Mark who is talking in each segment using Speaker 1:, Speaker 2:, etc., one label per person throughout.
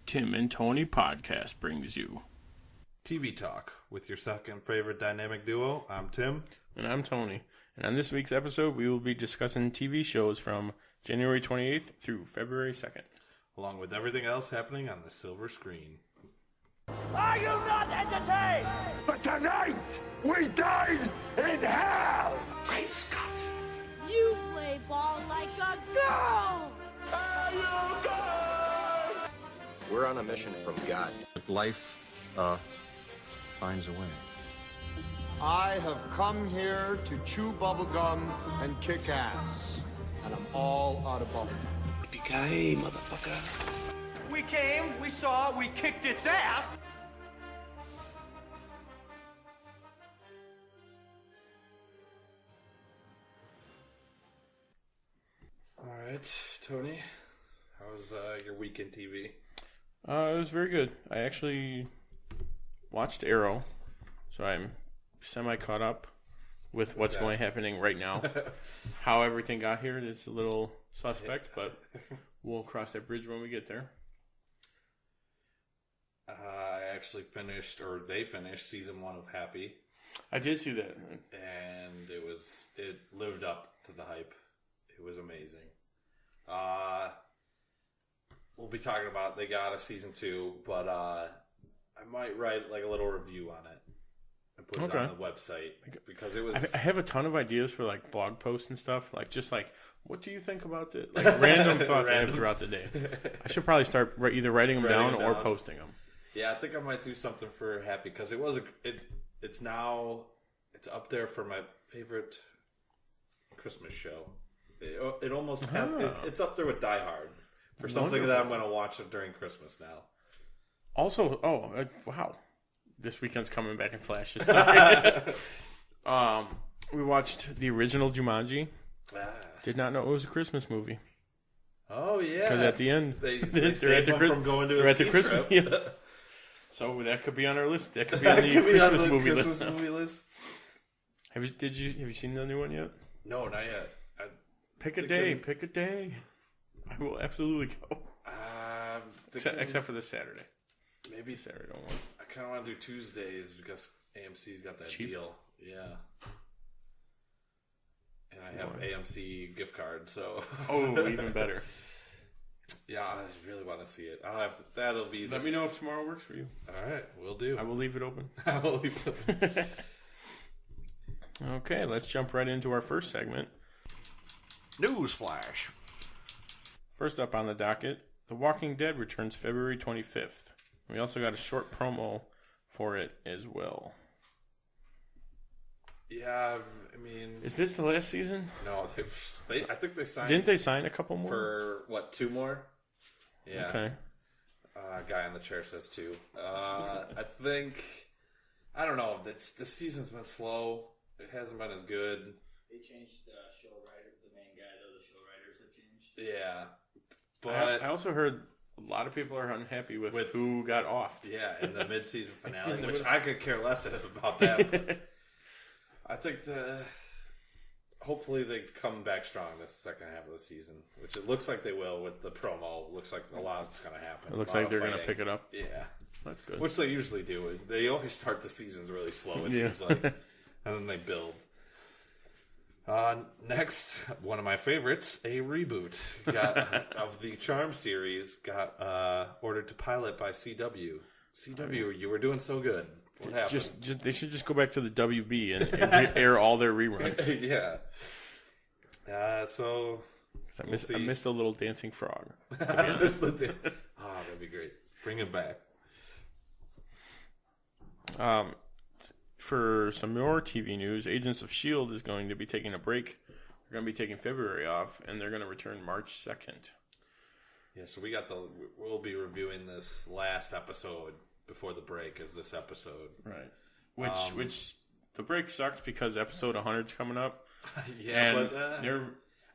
Speaker 1: Tim and Tony podcast brings you
Speaker 2: TV Talk with your second favorite dynamic duo. I'm Tim.
Speaker 1: And I'm Tony. And on this week's episode, we will be discussing TV shows from January 28th through February 2nd.
Speaker 2: Along with everything else happening on the silver screen.
Speaker 3: Are you not entertained?
Speaker 4: But tonight, we dine in hell!
Speaker 3: Great Scott!
Speaker 5: You play ball like a girl!
Speaker 6: We're on a mission from God.
Speaker 7: Life finds a way.
Speaker 8: I have come here to chew bubblegum and kick ass. And I'm all out of bubblegum.
Speaker 4: Yippee-ki-yay, motherfucker.
Speaker 3: We came, we saw, we kicked its ass.
Speaker 2: All right, Tony. How was your weekend TV?
Speaker 1: It was very good. I actually watched Arrow, so I'm semi-caught up with what's happening right now. How everything got here is a little suspect, but we'll cross that bridge when we get there.
Speaker 2: I actually they finished season 1 of Happy.
Speaker 1: I did see that.
Speaker 2: And it lived up to the hype. It was amazing. We'll be talking about, they got a season 2, but I might write like a little review on it and put it on the website because it was.
Speaker 1: I have a ton of ideas for like blog posts and stuff. Like just like, what do you think about it? Like random thoughts I have throughout the day. I should probably start either writing them down or posting them.
Speaker 2: Yeah, I think I might do something for Happy because it was it's up there for my favorite Christmas show. It almost has. It's up there with Die Hard for something that I'm going to watch during Christmas now.
Speaker 1: Also, wow, this weekend's coming back in flashes. Sorry. We watched the original Jumanji. Did not know it was a Christmas movie.
Speaker 2: Oh yeah,
Speaker 1: because at the end
Speaker 2: they're at the from going to a ski
Speaker 1: Christmas.
Speaker 2: trip.
Speaker 1: Yeah. So that could be on our list. That could be on the Christmas movie list. Have you seen the new one yet?
Speaker 2: No, not yet.
Speaker 1: Pick a day. I will absolutely go. Except for this Saturday.
Speaker 2: Maybe
Speaker 1: Saturday one.
Speaker 2: I kind of want to do Tuesdays because AMC's got that deal. Yeah. And I have AMC gift card, so.
Speaker 1: Oh, even better.
Speaker 2: Yeah, I really want to see it. That'll be.
Speaker 1: Let me know if tomorrow works for you.
Speaker 2: All right, we'll do.
Speaker 1: I will leave it open.
Speaker 2: I will leave it open.
Speaker 1: Okay, let's jump right into our first segment.
Speaker 7: Newsflash.
Speaker 1: First up on the docket, The Walking Dead returns February 25th. We also got a short promo for it as well.
Speaker 2: Yeah, I mean...
Speaker 1: Is this the last season?
Speaker 2: No, I think they signed...
Speaker 1: Didn't they sign a couple more?
Speaker 2: For, 2 more? Yeah.
Speaker 1: Okay.
Speaker 2: Guy on the chair says 2. I think... I don't know. This season's been slow. It hasn't been as good.
Speaker 9: They changed the show writer, the main guy, though. The show writers have changed.
Speaker 2: Yeah. But
Speaker 1: I also heard a lot of people are unhappy with who got offed.
Speaker 2: Yeah, in the mid-season finale, which I could care less about that. But I think hopefully they come back strong this second half of the season, which it looks like they will with the promo. It looks like a lot's going to happen.
Speaker 1: It looks like they're going to pick it up.
Speaker 2: Yeah.
Speaker 1: That's good.
Speaker 2: Which they usually do. They always start the seasons really slow, it seems like. And then they build. Next, one of my favorites, a reboot of the Charm series got ordered to pilot by CW. CW, you were doing so good. What happened?
Speaker 1: They should just go back to the WB and air all their reruns.
Speaker 2: Yeah. So
Speaker 1: I missed the little dancing frog.
Speaker 2: That'd be great. Bring it back.
Speaker 1: For some more TV news, Agents of S.H.I.E.L.D. is going to be taking a break. They're going to be taking February off, and they're going to return March 2nd.
Speaker 2: Yeah, so we'll be reviewing this last episode before the break is this episode.
Speaker 1: Right. Which the break sucks because episode 100 is coming up.
Speaker 2: Yeah, but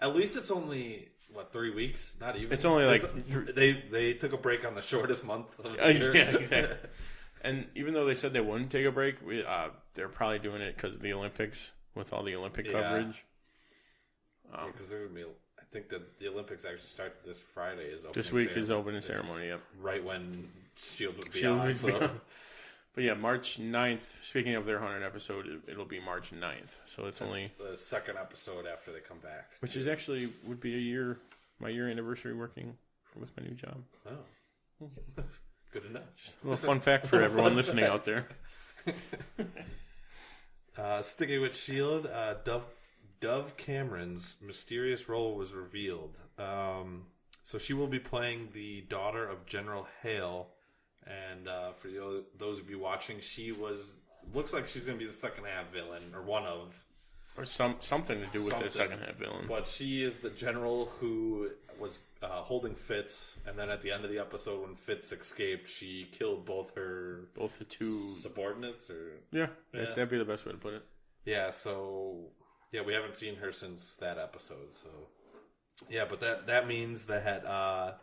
Speaker 2: at least it's only, 3 weeks? Not even.
Speaker 1: It's only
Speaker 2: they took a break on the shortest month of the year.
Speaker 1: Yeah, exactly. And even though they said they wouldn't take a break, they're probably doing it because of the Olympics with all the Olympic coverage.
Speaker 2: Because there's going to be, I think that the Olympics actually start this Friday.
Speaker 1: This week is opening ceremony. Yep.
Speaker 2: Right when Shield would be
Speaker 1: Shield
Speaker 2: on.
Speaker 1: would
Speaker 2: So.
Speaker 1: be on. But yeah, March 9th, speaking of their 100th episode, it'll be March 9th. So it's only
Speaker 2: the second episode after they come back.
Speaker 1: Which is actually would be my year anniversary working with my new job.
Speaker 2: Oh. Good enough.
Speaker 1: Just a little fun fact for everyone listening out there.
Speaker 2: Sticking with Shield, Dove Cameron's mysterious role was revealed. So she will be playing the daughter of General Hale. And for those of you watching, looks like she's going to be the second half villain, or one of.
Speaker 1: Or something to do with the second half villain.
Speaker 2: But she is the general who was holding Fitz, and then at the end of the episode when Fitz escaped, she killed both
Speaker 1: the two
Speaker 2: subordinates, or
Speaker 1: that'd be the best way to put it.
Speaker 2: Yeah, so we haven't seen her since that episode, so but that means that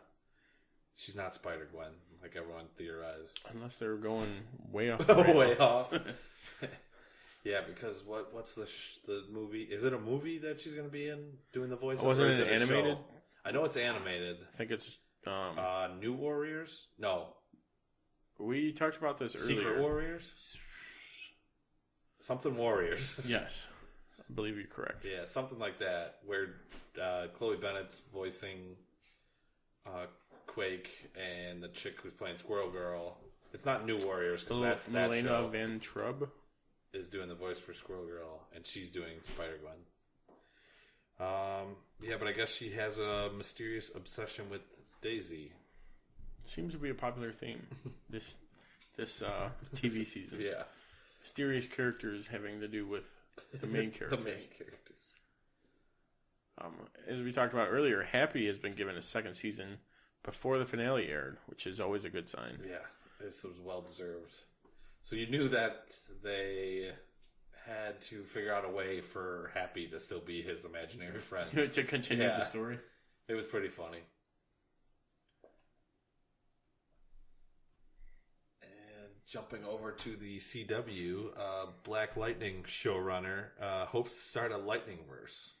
Speaker 2: she's not Spider-Gwen like everyone theorized,
Speaker 1: unless they're going way off.
Speaker 2: Way off. Yeah, because what's the movie? Is it a movie that she's going to be in doing the voice?
Speaker 1: Wasn't it animated?
Speaker 2: Show? I know it's animated.
Speaker 1: I think it's
Speaker 2: New Warriors. No,
Speaker 1: we talked about this earlier.
Speaker 2: Secret Warriors. Something Warriors.
Speaker 1: Yes, I believe you're correct.
Speaker 2: Yeah, something like that. Where Chloe Bennett's voicing Quake, and the chick who's playing Squirrel Girl. It's not New Warriors because that's that
Speaker 1: Milena
Speaker 2: show.
Speaker 1: Van Trub
Speaker 2: Is doing the voice for Squirrel Girl, and she's doing Spider-Gwen. But I guess she has a mysterious obsession with Daisy.
Speaker 1: Seems to be a popular theme this TV season.
Speaker 2: Yeah.
Speaker 1: Mysterious characters having to do with the main characters.
Speaker 2: The main characters.
Speaker 1: As we talked about earlier, Happy has been given a second season before the finale aired, which is always a good sign.
Speaker 2: Yeah, this was well deserved. So you knew that they had to figure out a way for Happy to still be his imaginary friend.
Speaker 1: To continue the story.
Speaker 2: It was pretty funny. And jumping over to the CW, Black Lightning showrunner hopes to start a Lightningverse.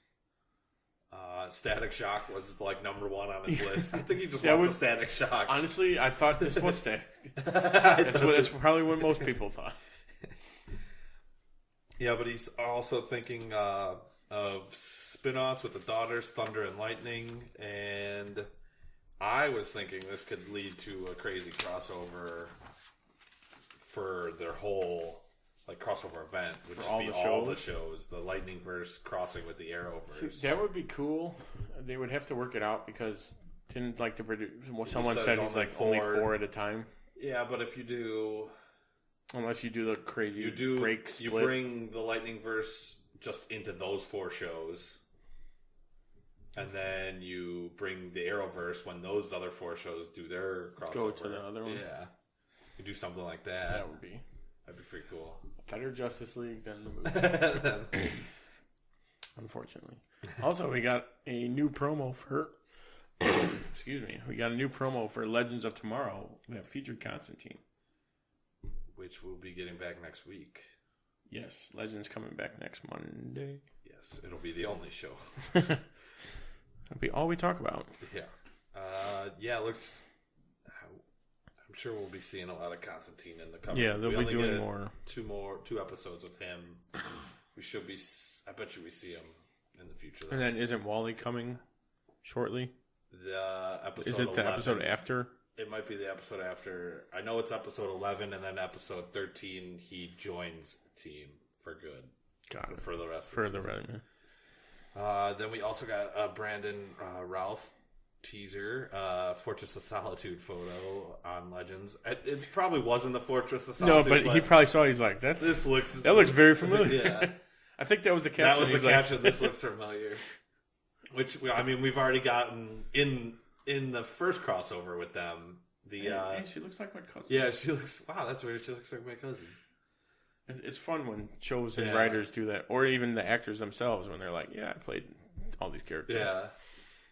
Speaker 2: Static Shock was like number one on his list. I think he just wants a Static Shock.
Speaker 1: Honestly, I thought this was Static. That's probably what most people thought.
Speaker 2: Yeah, but he's also thinking of spin-offs with the daughters, Thunder and Lightning, and I was thinking this could lead to a crazy crossover for their whole crossover event, which would be all the shows, the Lightningverse crossing with the Arrowverse.
Speaker 1: See, that would be cool. They would have to work it out because didn't like to produce. Someone said he's like only 4 at a time.
Speaker 2: Yeah, but if you do,
Speaker 1: unless you do the crazy break split,
Speaker 2: you bring the Lightningverse just into those 4 shows, and then you bring the Arrowverse when those other 4 shows do their crossover.
Speaker 1: Go to the other one.
Speaker 2: Yeah, you do something like that.
Speaker 1: That'd be
Speaker 2: pretty cool.
Speaker 1: Better Justice League than the movie. Unfortunately. Also, we got a new promo for excuse me. We got a new promo for Legends of Tomorrow that featured Constantine,
Speaker 2: which we'll be getting back next week.
Speaker 1: Yes, Legends coming back next Monday.
Speaker 2: Yes, it'll be the only show.
Speaker 1: That'll be all we talk about.
Speaker 2: Yeah. It looks. I'm sure we'll be seeing a lot of Constantine in the coming.
Speaker 1: Yeah, they'll be doing more.
Speaker 2: Two episodes with him. We should be. I bet you we see him in the future.
Speaker 1: And then isn't Wally coming shortly?
Speaker 2: The episode.
Speaker 1: Is it
Speaker 2: 11,
Speaker 1: the episode after?
Speaker 2: It might be the episode after. I know it's episode 11, and then episode 13, he joins the team for good.
Speaker 1: Got it.
Speaker 2: For the rest.
Speaker 1: For the rest.
Speaker 2: Then we also got Brandon Routh teaser, Fortress of Solitude photo on Legends. It probably wasn't the Fortress of Solitude.
Speaker 1: No, but he probably saw. He's like, that looks very familiar.
Speaker 2: Yeah,
Speaker 1: I think that was the caption.
Speaker 2: That was the caption. This looks familiar. Which I mean, we've already gotten in the first crossover with them.
Speaker 1: Hey, she looks like my cousin.
Speaker 2: Yeah, she looks. Wow, that's weird. She looks like my cousin.
Speaker 1: It's fun when shows and writers do that, or even the actors themselves when they're like, "Yeah, I played all these characters."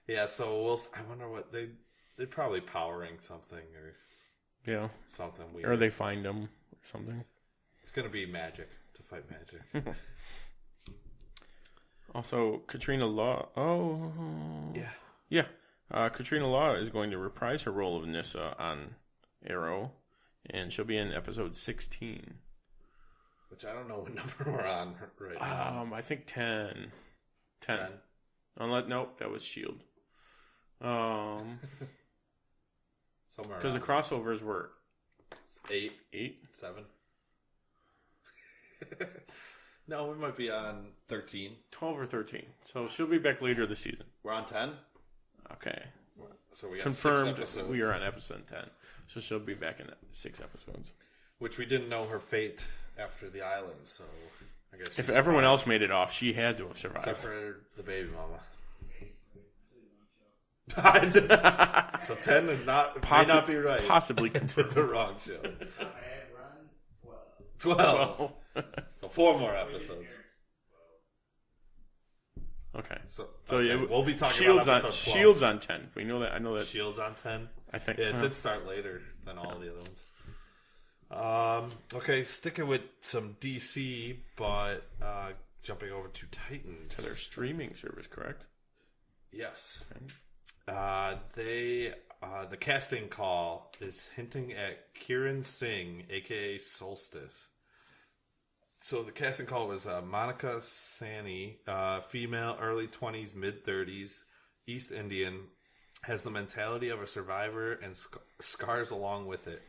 Speaker 2: Yeah. So I wonder what they're probably powering something or something weird,
Speaker 1: or they find them or something.
Speaker 2: It's gonna be magic to fight magic.
Speaker 1: Also, Katrina Law. Oh, yeah. Katrina Law is going to reprise her role of Nyssa on Arrow, and she'll be in episode 16.
Speaker 2: Which I don't know what number we're on right now.
Speaker 1: I think 10. 10. Nope, that was S.H.I.E.L.D.
Speaker 2: Somewhere
Speaker 1: because the crossovers were
Speaker 2: 8,
Speaker 1: 8,
Speaker 2: 7. No, we might be on 13,
Speaker 1: 12 or 13. So she'll be back later this season.
Speaker 2: We're on 10.
Speaker 1: Okay,
Speaker 2: So we got
Speaker 1: confirmed.
Speaker 2: 6 episodes.
Speaker 1: We are on episode 10, so she'll be back in 6 episodes.
Speaker 2: Which we didn't know her fate after the island. So I guess
Speaker 1: If everyone else made it off, she had to have survived.
Speaker 2: except for the baby mama. So 10 is not may not be right.
Speaker 1: Possibly confirmed.
Speaker 2: The wrong show.
Speaker 9: I had run
Speaker 2: 12. So 4 more episodes.
Speaker 1: Okay.
Speaker 2: So
Speaker 1: yeah,
Speaker 2: we'll be talking
Speaker 1: Shields
Speaker 2: about episode 12.
Speaker 1: on Shields on 10. We know that. I know that.
Speaker 2: Shields on 10.
Speaker 1: I think.
Speaker 2: Yeah, it did start later than all the other ones. Okay, sticking with some DC, but jumping over to Titans.
Speaker 1: To their streaming service, correct?
Speaker 2: Yes. The casting call is hinting at Kieran Singh, aka Solstice. So the casting call was Monica Sani, female, early 20s, mid 30s, East Indian, has the mentality of a survivor and scars along with it.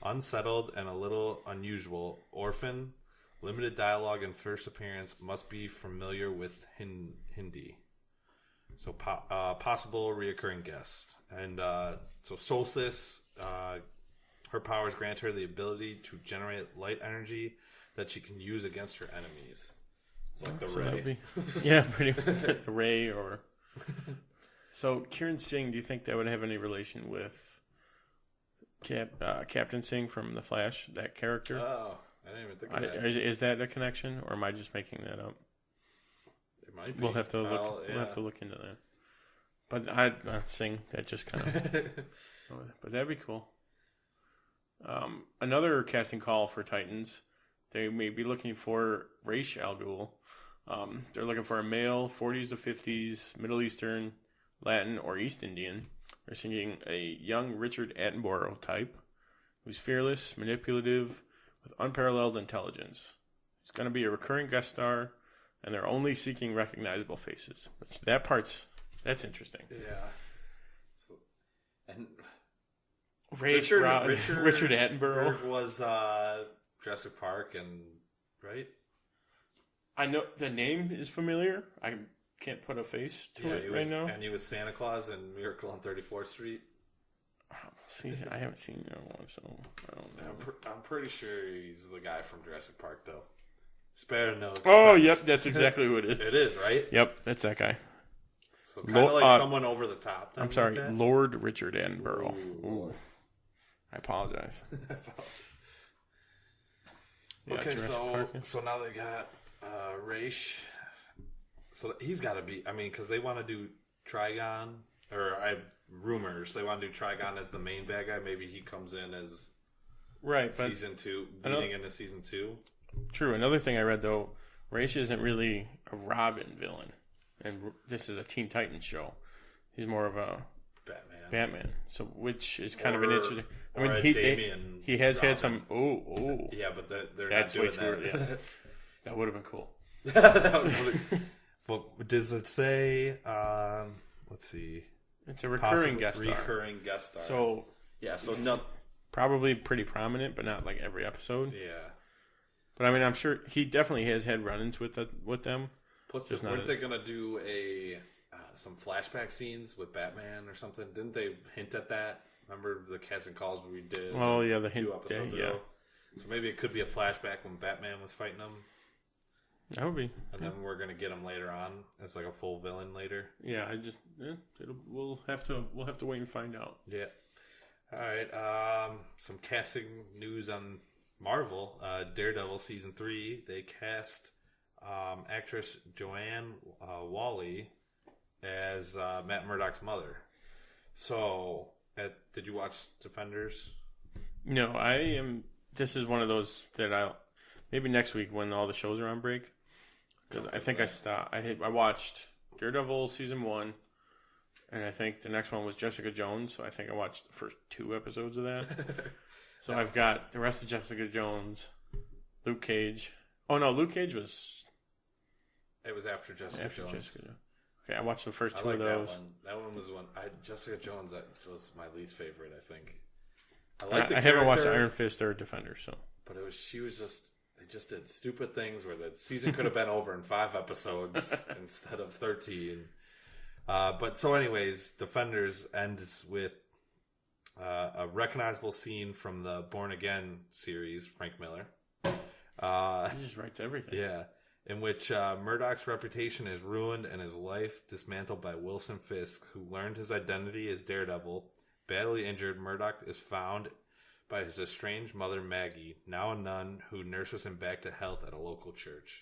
Speaker 2: Unsettled and a little unusual, orphan, limited dialogue and first appearance, must be familiar with Hindi. So possible reoccurring guest. And so Solstice, her powers grant her the ability to generate light energy that she can use against her enemies. It's like the Ray.
Speaker 1: Yeah, pretty much like the Ray or... So Kieran Singh, do you think that would have any relation with Captain Singh from The Flash, that character?
Speaker 2: Oh, I didn't even think of that.
Speaker 1: Is that a connection, or am I just making that up?
Speaker 2: It might be.
Speaker 1: We'll have to look.
Speaker 2: Yeah.
Speaker 1: We'll have to look into that. But Singh, that just kind of. But that'd be cool. Another casting call for Titans. They may be looking for Ra's al Ghul. They're looking for a male, 40s to 50s, Middle Eastern, Latin, or East Indian. They're seeking a young Richard Attenborough type who's fearless, manipulative, with unparalleled intelligence. He's going to be a recurring guest star, and they're only seeking recognizable faces. Which that's interesting.
Speaker 2: Yeah. So, and
Speaker 1: Richard Attenborough
Speaker 2: was Jurassic Park, and right?
Speaker 1: I know the name is familiar. I can't put a face to it right now.
Speaker 2: And he was Santa Claus in Miracle on 34th Street.
Speaker 1: See, I haven't seen that one, so I don't know.
Speaker 2: I'm pretty sure he's the guy from Jurassic Park, though. Spare no expense.
Speaker 1: Oh, yep, that's exactly who it is.
Speaker 2: It is, right?
Speaker 1: Yep, that's that guy.
Speaker 2: So kind of like someone over the top.
Speaker 1: I'm sorry, like Lord Richard Attenborough. Ooh. I apologize.
Speaker 2: Okay, so now they got Ra's. So he's got to be. I mean, because they want to do Trigon, or rumors they want to do Trigon as the main bad guy. Maybe he comes in as season 2, leading into season 2.
Speaker 1: True. Another thing I read though, Ra's isn't really a Robin villain, and this is a Teen Titans show. He's more of a Batman. So which is kind of an interesting. I mean, he has Robin. Had some. Oh.
Speaker 2: Yeah, but they're not doing that.
Speaker 1: Yeah. That would have been cool.
Speaker 2: But does it say? Let's see.
Speaker 1: It's a recurring guest star.
Speaker 2: Recurring guest star.
Speaker 1: So probably pretty prominent, but not like every episode.
Speaker 2: Yeah.
Speaker 1: But I mean, I'm sure he definitely has had run-ins with them.
Speaker 2: Plus, weren't they gonna do some flashback scenes with Batman or something? Didn't they hint at that? Remember the casting calls we did?
Speaker 1: Oh yeah, the hint.
Speaker 2: 2 episodes ago. So maybe it could be a flashback when Batman was fighting him.
Speaker 1: That would be.
Speaker 2: And then we're gonna get him later on as like a full villain later.
Speaker 1: Yeah, we'll have to wait and find out.
Speaker 2: Yeah. All right. Some casting news on Marvel. Daredevil season 3. They cast actress Joanne Whalley as Matt Murdock's mother. So, did you watch Defenders?
Speaker 1: No, I am. This is one of those that maybe next week when all the shows are on break, because I think I stopped. I watched Daredevil season 1, and I think the next one was Jessica Jones. So I think I watched the first 2 episodes of that. So I've got the rest of Jessica Jones, Luke Cage. Oh no, Luke Cage was.
Speaker 2: It was after Jessica Jones.
Speaker 1: Okay, I watched the first 2
Speaker 2: like
Speaker 1: of those.
Speaker 2: That one was the one. Jessica Jones, that was my least favorite, I think.
Speaker 1: I haven't watched Iron Fist or Defender, so.
Speaker 2: But they just did stupid things where the season could have been over in 5 episodes instead of 13. But so anyways, Defenders ends with a recognizable scene from the Born Again series, Frank Miller.
Speaker 1: He just writes everything.
Speaker 2: Yeah. In which Murdoch's reputation is ruined and his life dismantled by Wilson Fisk, who learned his identity as Daredevil. Badly injured, Murdoch is found by his estranged mother, Maggie, now a nun, who nurses him back to health at a local church.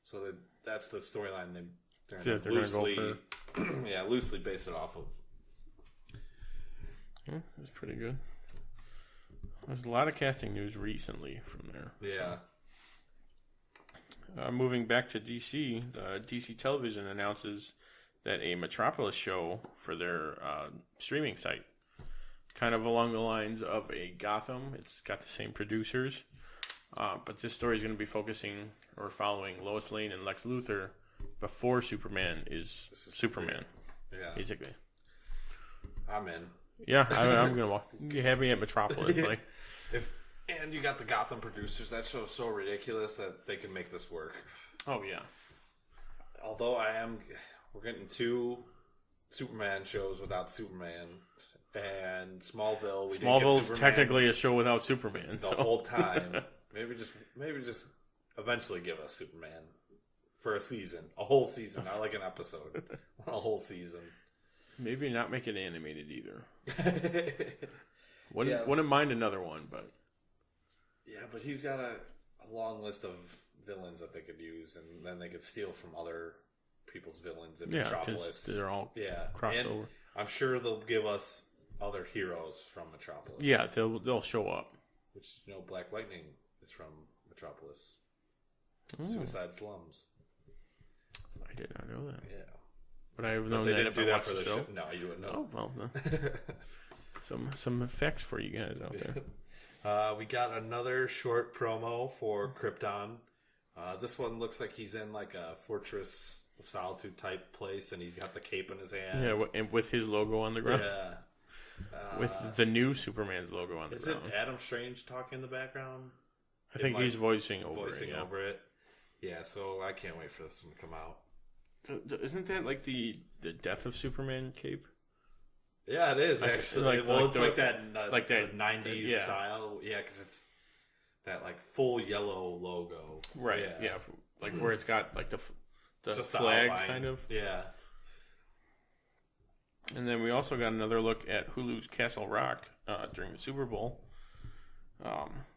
Speaker 2: So that's the storyline they're loosely, go for... loosely base it off of.
Speaker 1: Yeah, that's pretty good. There's a lot of casting news recently from there.
Speaker 2: Yeah.
Speaker 1: Moving back to DC, the DC Television announces that a Metropolis show for their streaming site, kind of along the lines of a Gotham. It's got the same producers, but this story is going to be focusing or following Lois Lane and Lex Luthor before Superman is Superman.
Speaker 2: Yeah,
Speaker 1: basically.
Speaker 2: I'm in.
Speaker 1: Yeah, I'm going to have me at Metropolis. Like,
Speaker 2: and you got the Gotham producers. That show's so ridiculous that they can make this work.
Speaker 1: Oh yeah.
Speaker 2: Although we're getting 2 Superman shows without Superman, and Smallville.
Speaker 1: Smallville's technically a show without Superman
Speaker 2: the whole time. Maybe just eventually give us Superman for a season, a whole season, not like an episode, a whole season.
Speaker 1: Maybe not make it animated either. Wouldn't mind another one, but
Speaker 2: yeah, but he's got a long list of villains that they could use, and then they could steal from other people's villains in Metropolis.
Speaker 1: They're all crossed over.
Speaker 2: I'm sure they'll give us other heroes from Metropolis.
Speaker 1: Yeah, they'll show up.
Speaker 2: Which, Black Lightning is from Metropolis. Suicide Slums.
Speaker 1: I did not know that.
Speaker 2: Yeah.
Speaker 1: But I have known that if I watched the show.
Speaker 2: No, you wouldn't know.
Speaker 1: Oh, well, no. some facts for you guys out there.
Speaker 2: We got another short promo for Krypton. This one looks like he's in like a Fortress of Solitude type place, and he's got the cape in his hand.
Speaker 1: Yeah, and with his logo on the ground.
Speaker 2: Yeah.
Speaker 1: With the new Superman's logo on the ground.
Speaker 2: Is it Adam Strange talking in the background?
Speaker 1: I think he's voicing over
Speaker 2: it. Yeah, so I can't wait for this one to come out.
Speaker 1: Isn't that like the Death of Superman cape?
Speaker 2: Yeah, it is actually. It's like that 90s
Speaker 1: yeah.
Speaker 2: style. Yeah, because it's that like full yellow logo.
Speaker 1: Right. Yeah. Like where it's got like the
Speaker 2: just
Speaker 1: flag
Speaker 2: the
Speaker 1: kind of.
Speaker 2: Yeah.
Speaker 1: And then we also got another look at Hulu's Castle Rock during the Super Bowl.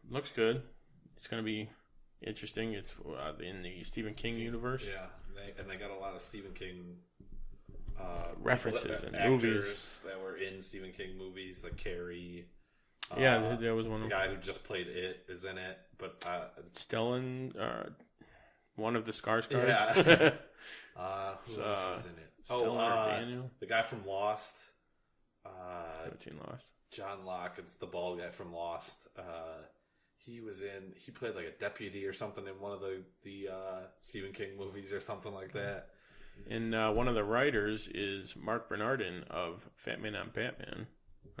Speaker 1: Looks good. It's going to be interesting. It's in the Stephen King universe.
Speaker 2: Yeah, and they got a lot of Stephen King
Speaker 1: references and
Speaker 2: actors
Speaker 1: movies
Speaker 2: that were in Stephen King movies, like Carrie.
Speaker 1: Yeah, there was one.
Speaker 2: The guy who just played It is in it, but
Speaker 1: Stellan, one of the Skarsgårds.
Speaker 2: Yeah. Who else is in it?
Speaker 1: Daniel,
Speaker 2: the guy from Lost.
Speaker 1: 17 Lost.
Speaker 2: John Locke. It's the bald guy from Lost. He played like a deputy or something in one of the Stephen King movies or something like that.
Speaker 1: And one of the writers is Mark Bernardin of Fat Man on Batman,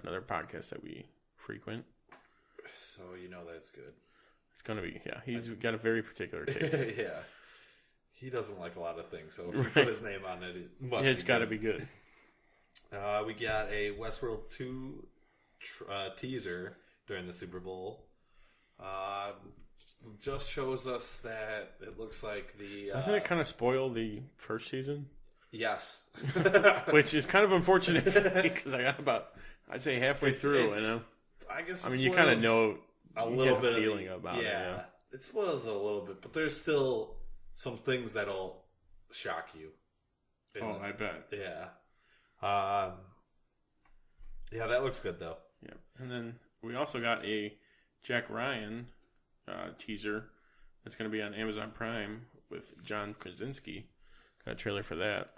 Speaker 1: another podcast that we frequent.
Speaker 2: So that's good.
Speaker 1: It's going to be, yeah. He's got a very particular taste.
Speaker 2: Yeah. He doesn't like a lot of things, so if you put his name on it,
Speaker 1: it's got to be good.
Speaker 2: We got a Westworld 2 teaser during the Super Bowl. Just shows us that it looks like the...
Speaker 1: Doesn't it kind of spoil the first season?
Speaker 2: Yes.
Speaker 1: Which is kind of unfortunate because I got about, I'd say halfway through.
Speaker 2: I guess
Speaker 1: I mean, you kind of know
Speaker 2: a little bit
Speaker 1: feeling about it.
Speaker 2: Yeah, it spoils it a little bit, but there's still some things that'll shock you.
Speaker 1: I bet.
Speaker 2: Yeah. Yeah, that looks good though.
Speaker 1: Yeah, and then we also got a Jack Ryan teaser that's going to be on Amazon Prime with John Krasinski. Got a trailer for that.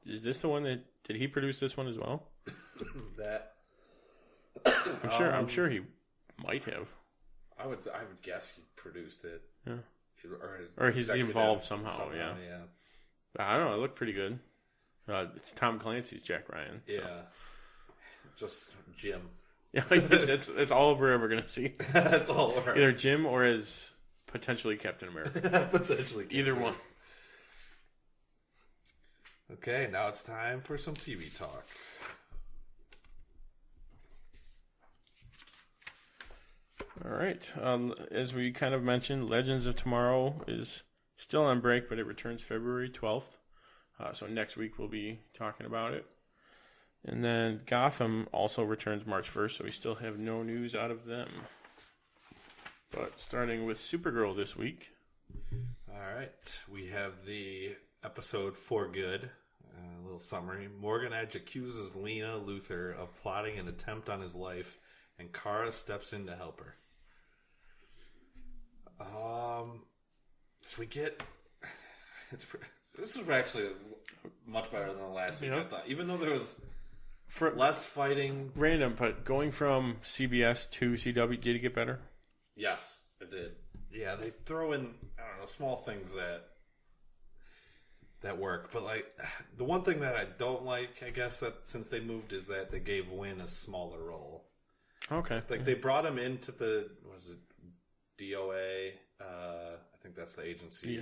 Speaker 1: Is this the one that did he produce this one as well?
Speaker 2: That
Speaker 1: I'm sure he might have.
Speaker 2: I would guess he produced it.
Speaker 1: Yeah.
Speaker 2: Or
Speaker 1: he's involved somehow. Yeah. I don't know. It looked pretty good. It's Tom Clancy's Jack Ryan.
Speaker 2: Yeah.
Speaker 1: So.
Speaker 2: Just Jim.
Speaker 1: Yeah, that's all we're ever gonna see.
Speaker 2: That's all we're
Speaker 1: either Jim or as potentially Captain America.
Speaker 2: Potentially Captain
Speaker 1: either
Speaker 2: America.
Speaker 1: one.
Speaker 2: Okay, now it's time for some TV talk.
Speaker 1: All right. As we kind of mentioned, Legends of Tomorrow is still on break, but it returns February 12th. So next week we'll be talking about it. And then Gotham also returns March 1st, so we still have no news out of them. But starting with Supergirl this week.
Speaker 2: All right. We have the episode For Good. A little summary. Morgan Edge accuses Lena Luthor of plotting an attempt on his life, and Kara steps in to help her. So we get... This is actually much better than the last week, I thought. Even though there was less fighting.
Speaker 1: Random, but going from CBS to CW, did it get better?
Speaker 2: Yes, it did. Yeah, they throw in, I don't know, small things that work. But, like, the one thing that I don't like, I guess, that since they moved, is that they gave Wynn a smaller role.
Speaker 1: Okay.
Speaker 2: Like, they brought him into the, what is it, DOA? I think that's the agency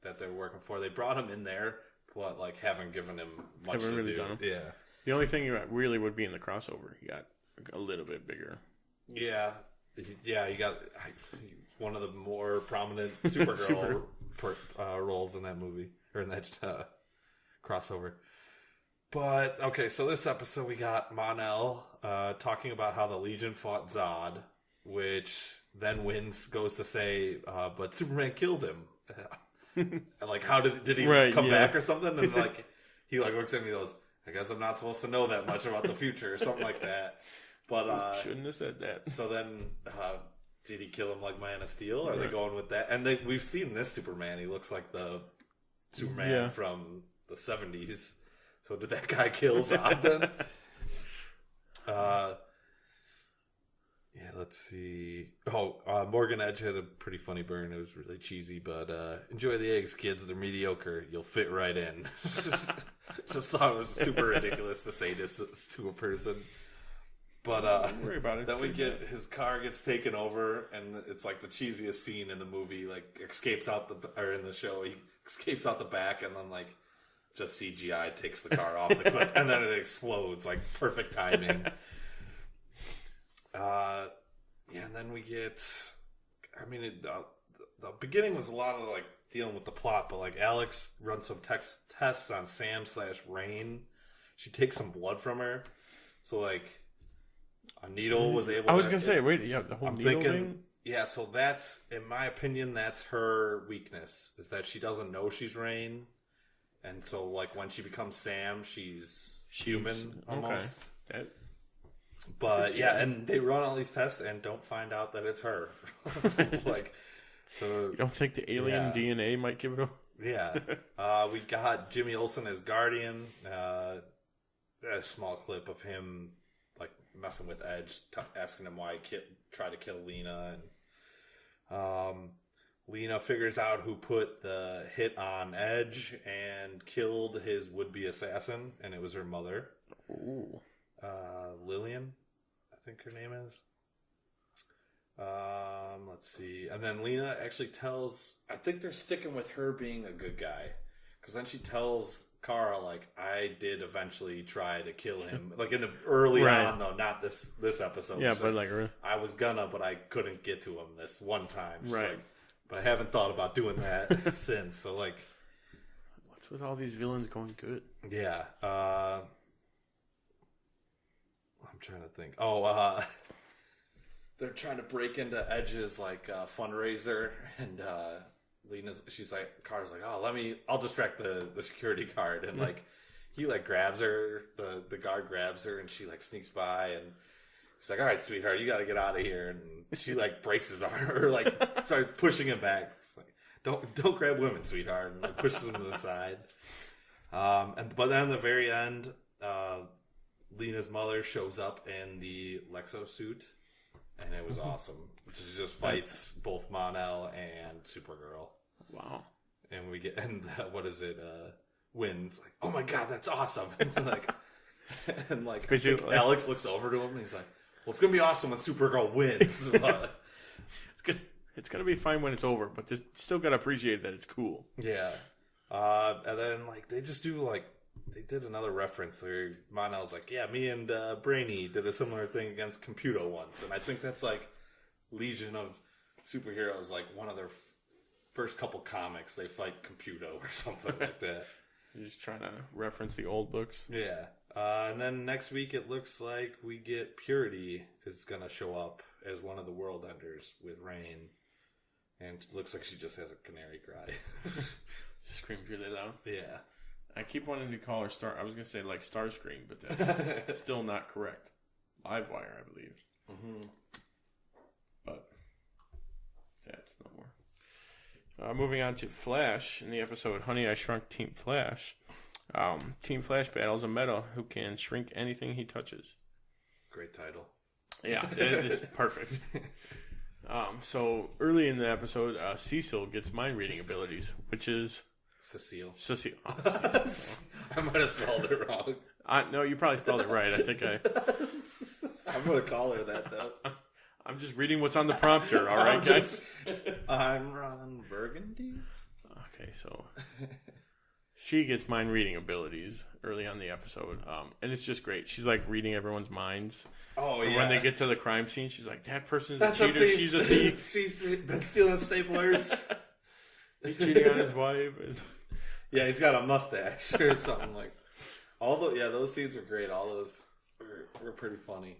Speaker 2: that they're working for. They brought him in there, but, like, haven't given him much to
Speaker 1: really
Speaker 2: do.
Speaker 1: Done him.
Speaker 2: Yeah.
Speaker 1: The only thing really would be in the crossover. He got a little bit bigger.
Speaker 2: Yeah. Yeah, you got one of the more prominent Supergirl roles in that movie, or in that crossover. But, okay, so this episode we got Mon-El talking about how the Legion fought Zod, which then Wynn goes to say, but Superman killed him. Like, how did he come back or something? And, like, he, like, looks at me and goes, I guess I'm not supposed to know that much about the future or something like that. But
Speaker 1: shouldn't have said that.
Speaker 2: So then, did he kill him like Man of Steel? Are they going with that? And we've seen this Superman. He looks like the Superman from the 70s. So did that guy kill Zod then? Yeah, let's see. Morgan Edge had a pretty funny burn. It was really cheesy, but enjoy the eggs, kids. They're mediocre. You'll fit right in. Just thought it was super ridiculous to say this to a person. But
Speaker 1: don't worry about it.
Speaker 2: Then we get his car gets taken over, and it's like the cheesiest scene in the movie. Like in the show, he escapes out the back, and then like just CGI takes the car off the cliff, and then it explodes. Like perfect timing. And then we get. I mean, the beginning was a lot of like dealing with the plot, but like Alex runs some tests on Sam/Rain. She takes some blood from her, so like. A needle was able.
Speaker 1: I was gonna say, wait, yeah, the whole needle thing.
Speaker 2: Yeah, so that's, in my opinion, that's her weakness, is that she doesn't know she's Rain, and so like when she becomes Sam, she's human almost.
Speaker 1: Okay.
Speaker 2: But yeah, and they run all these tests and don't find out that it's her. Like, so
Speaker 1: you don't think the alien DNA might give it away?
Speaker 2: Yeah. We got Jimmy Olsen as Guardian. A small clip of him like messing with Edge, asking him why he tried to kill Lena, and Lena figures out who put the hit on Edge and killed his would-be assassin, and it was her mother.
Speaker 1: Ooh.
Speaker 2: Lillian, I think her name is. Let's see. And then Lena actually tells, I think they're sticking with her being a good guy, because then she tells Kara, like, I did eventually try to kill him, like in the early on though, not this episode.
Speaker 1: Yeah,
Speaker 2: so
Speaker 1: but like
Speaker 2: I was gonna, but I couldn't get to him this one time. She's
Speaker 1: right.
Speaker 2: Like, but I haven't thought about doing that since. So like,
Speaker 1: what's with all these villains going good?
Speaker 2: Yeah. I'm trying to think. They're trying to break into Edge's like fundraiser, and she's like, Kara's like, I'll distract the security guard, and like he like grabs her, the guard grabs her, and she like sneaks by, and he's like, all right, sweetheart, you got to get out of here, and she like breaks his arm, or like starts pushing him back. It's like, don't grab women, sweetheart, and like pushes him to the side. But then at the very end, Lena's mother shows up in the Lexo suit, and it was awesome. She just fights both Mon-El and Supergirl.
Speaker 1: Wow.
Speaker 2: And we get what is it? Wynn's like, oh my god, that's awesome! and like Alex looks over to him, and he's like, well, it's gonna be awesome when Supergirl wins.
Speaker 1: It's gonna be fine when it's over, but you still gotta appreciate that it's cool.
Speaker 2: Yeah. And then like they just do like they did another reference where Mon-El's like, yeah, me and Brainy did a similar thing against Computo once, and I think that's like Legion of Superheroes, like one of their first couple comics. They fight Computo or something like that.
Speaker 1: Just trying to reference the old books.
Speaker 2: Yeah. And then next week it looks like we get Purity is gonna show up as one of the World Enders with Rain. And it looks like she just has a canary cry.
Speaker 1: Screams really loud.
Speaker 2: Yeah.
Speaker 1: I keep wanting to call her Star. I was going to say like Starscream, but that's still not correct. Livewire, I believe. Mm-hmm. But that's no more. Moving on to Flash in the episode Honey, I Shrunk Team Flash. Team Flash battles a Meta who can shrink anything he touches.
Speaker 2: Great title.
Speaker 1: Yeah, it's perfect. So early in the episode, Cecil gets mind reading abilities, which is
Speaker 2: Cecile.
Speaker 1: Oh,
Speaker 2: I might have spelled it wrong.
Speaker 1: No, you probably spelled it right. I think
Speaker 2: I'm going to call her that though.
Speaker 1: I'm just reading what's on the prompter. All right, guys.
Speaker 2: I'm Ron Burgundy.
Speaker 1: Okay, so she gets mind reading abilities early on the episode, and it's just great. She's like reading everyone's minds.
Speaker 2: Oh yeah.
Speaker 1: And when they get to the crime scene, she's like, "That person's a cheater. She's a thief.
Speaker 2: She's been stealing staplers.
Speaker 1: He's cheating on his wife."
Speaker 2: Yeah, he's got a mustache or something like. Those scenes were great. All those were pretty funny.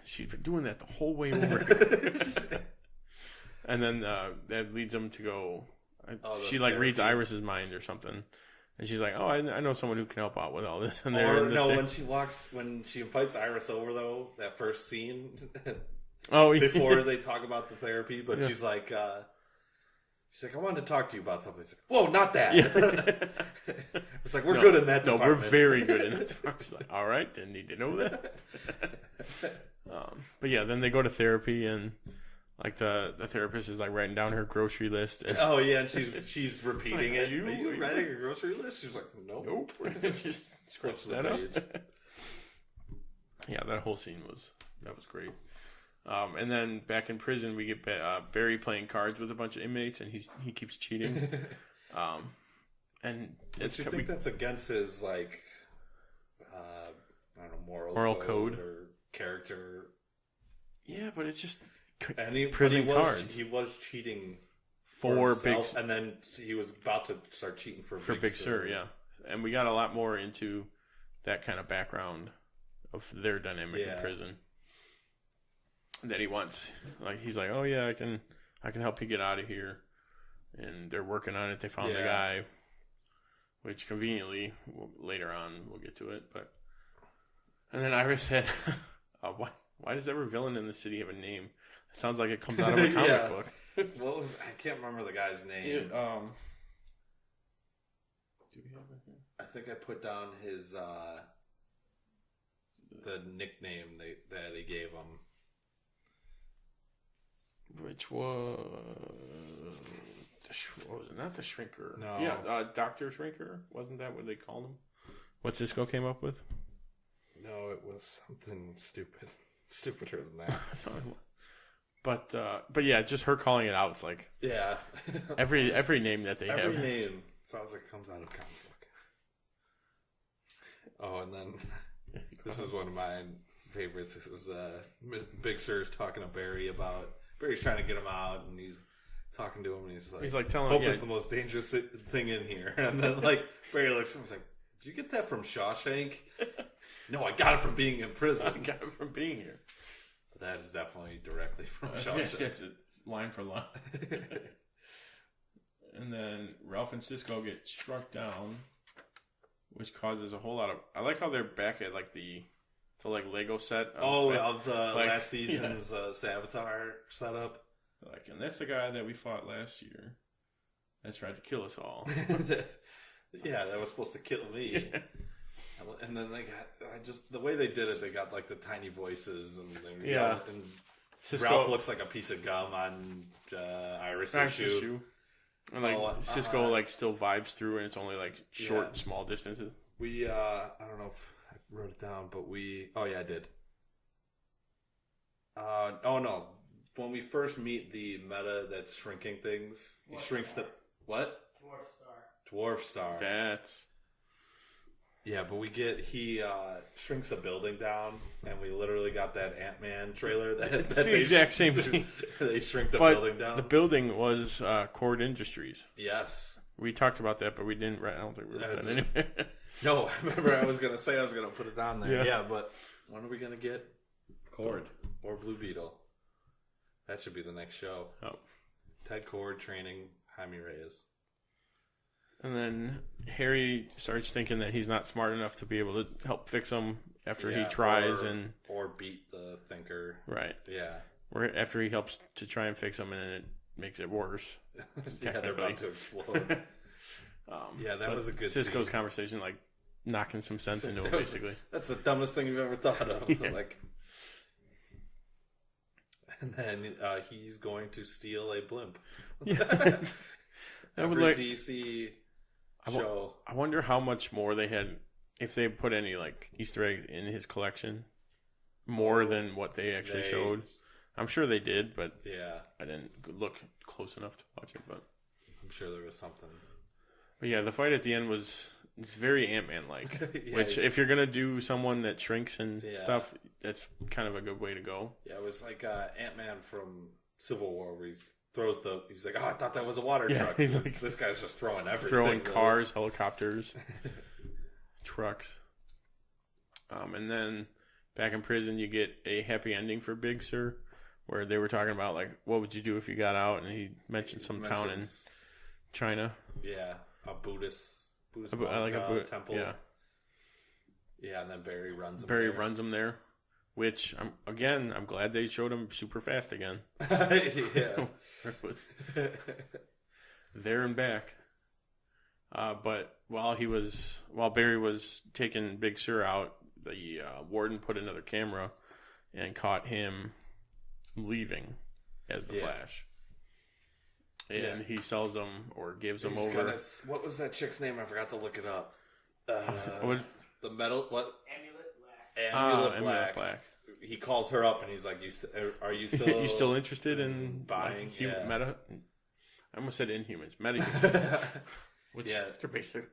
Speaker 1: She's been doing that the whole way over. And then that leads them to go. She like reads Iris's mind or something, and she's like, "Oh, I know someone who can help out with all this." And
Speaker 2: when she invites Iris over though, that first scene.
Speaker 1: Before
Speaker 2: they talk about the therapy, but she's like, I wanted to talk to you about something. It's like, whoa, not that. Yeah. It's like we're good in that department.
Speaker 1: We're very good in that department. She's like, all right, didn't need to know that. But yeah, then they go to therapy and. Like the therapist is like writing down her grocery list. And
Speaker 2: and she's repeating it. Are you writing a grocery list? She's like, nope.
Speaker 1: Just scratch that up. Yeah, that whole scene was great. And then back in prison, we get Barry playing cards with a bunch of inmates, and he keeps cheating. And
Speaker 2: it's you think that's against his like I don't know moral
Speaker 1: code
Speaker 2: or character?
Speaker 1: Yeah, but it's just.
Speaker 2: And
Speaker 1: prison cards.
Speaker 2: He was cheating
Speaker 1: for
Speaker 2: himself, and then he was about to start cheating for Big
Speaker 1: Sur. Yeah, and we got a lot more into that kind of background of their dynamic in prison. That he wants, like he's like, oh yeah, I can help you get out of here, and they're working on it. They found the guy, which conveniently later on we'll get to it, but and then Iris said, why does every villain in the city have a name? It sounds like it comes out of a comic book.
Speaker 2: I can't remember the guy's name.
Speaker 1: Do we have it here?
Speaker 2: I think I put down his the nickname that they gave him.
Speaker 1: Which was not the Shrinker.
Speaker 2: No.
Speaker 1: Yeah, Dr. Shrinker. Wasn't that what they called him? What Cisco came up with?
Speaker 2: No, it was something stupid. Stupider than that.
Speaker 1: But yeah, just her calling it out. It's like every name that they have.
Speaker 2: Every name sounds like it comes out of a comic book. Oh, and then this is one of my favorites. This is Big Sur's talking to Barry about Barry's trying to get him out, and he's talking to him, and he's like
Speaker 1: telling
Speaker 2: hope
Speaker 1: him,
Speaker 2: is the most dangerous thing in here. And then like Barry looks at him and is like, did you get that from Shawshank? No, I got it from being in prison.
Speaker 1: I got it from being here.
Speaker 2: That is definitely directly from Shawshank.
Speaker 1: That's it, line for line. And then Ralph and Cisco get struck down, which causes a whole lot of. I like how they're back at like the Lego set.
Speaker 2: Of the last season's Savitar setup.
Speaker 1: Like, and that's the guy that we fought last year. that tried to kill us all.
Speaker 2: Yeah, that was supposed to kill me. And then they got, the way they did it, they got like the tiny voices and and
Speaker 1: Cisco,
Speaker 2: Ralph looks like a piece of gum on Iris' shoe.
Speaker 1: And like Cisco like still vibes through, and it's only like short, small distances.
Speaker 2: We I don't know if I wrote it down, but I did. Oh no, when we first meet the meta that's shrinking things, he shrinks the what? Dwarf Star.
Speaker 1: That's
Speaker 2: but he shrinks a building down, and we literally got that Ant-Man trailer that
Speaker 1: it's the exact same scene.
Speaker 2: They shrink the building down.
Speaker 1: The building was Cord Industries.
Speaker 2: Yes.
Speaker 1: We talked about that, but we didn't write. I don't think we wrote that anyway.
Speaker 2: No, I remember I was going to put it down there. Yeah, but when are we going to get Cord or Blue Beetle? That should be the next show.
Speaker 1: Oh.
Speaker 2: Ted Cord training Jaime Reyes.
Speaker 1: And then Harry starts thinking that he's not smart enough to be able to help fix him after he tries
Speaker 2: or beat the Thinker.
Speaker 1: Right.
Speaker 2: Yeah.
Speaker 1: Or after he helps to try and fix him, and then it makes it worse.
Speaker 2: They're about to explode. That was a good
Speaker 1: Cisco's
Speaker 2: scene.
Speaker 1: Conversation, like knocking some sense into it, basically.
Speaker 2: That's the dumbest thing you've ever thought of. And then he's going to steal a blimp. Every DC show.
Speaker 1: I wonder how much more they had, if they put any like Easter eggs in his collection, more than what they actually showed. I'm sure they did, but I didn't look close enough to watch it. But
Speaker 2: I'm sure there was something.
Speaker 1: But yeah, the fight at the end was very Ant-Man like. Which, if you're gonna do someone that shrinks and stuff, that's kind of a good way to go.
Speaker 2: Yeah, it was like Ant-Man from Civil War, where he's like, I thought that was a water truck.
Speaker 1: He's like,
Speaker 2: this guy's just throwing everything.
Speaker 1: Throwing cars, helicopters, trucks. And then back in prison, you get a happy ending for Big Sur, where they were talking about, like, what would you do if you got out? And he mentioned some town in China.
Speaker 2: Yeah, a Buddhist temple.
Speaker 1: Yeah.
Speaker 2: Yeah, and then Barry runs him
Speaker 1: there. Which, I'm glad they showed him super fast again.
Speaker 2: Yeah.
Speaker 1: There and back. But while Barry was taking Big Sur out, the warden put another camera and caught him leaving as the Flash. And he sells them or gives them over.
Speaker 2: What was that chick's name? I forgot to look it up. The metal, what? Amulet Black. He calls her up and he's like, "Are you still?
Speaker 1: You still interested in
Speaker 2: buying
Speaker 1: meta?" I almost said Inhumans, metahumans, which they're basically.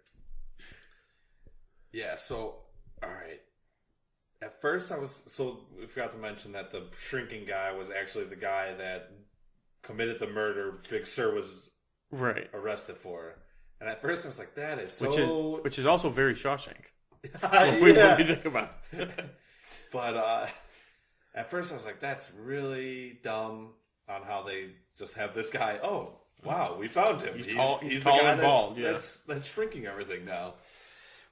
Speaker 2: Yeah. So, all right. At first, we forgot to mention that the shrinking guy was actually the guy that committed the murder Big Sur was arrested for. And at first, I was like, "That is so,"
Speaker 1: which is also very Shawshank. What do you think about it?
Speaker 2: But at first I was like, that's really dumb on how they just have this guy. Oh, wow, we found him. He's
Speaker 1: tall
Speaker 2: the guy
Speaker 1: and bald.
Speaker 2: That's shrinking everything now.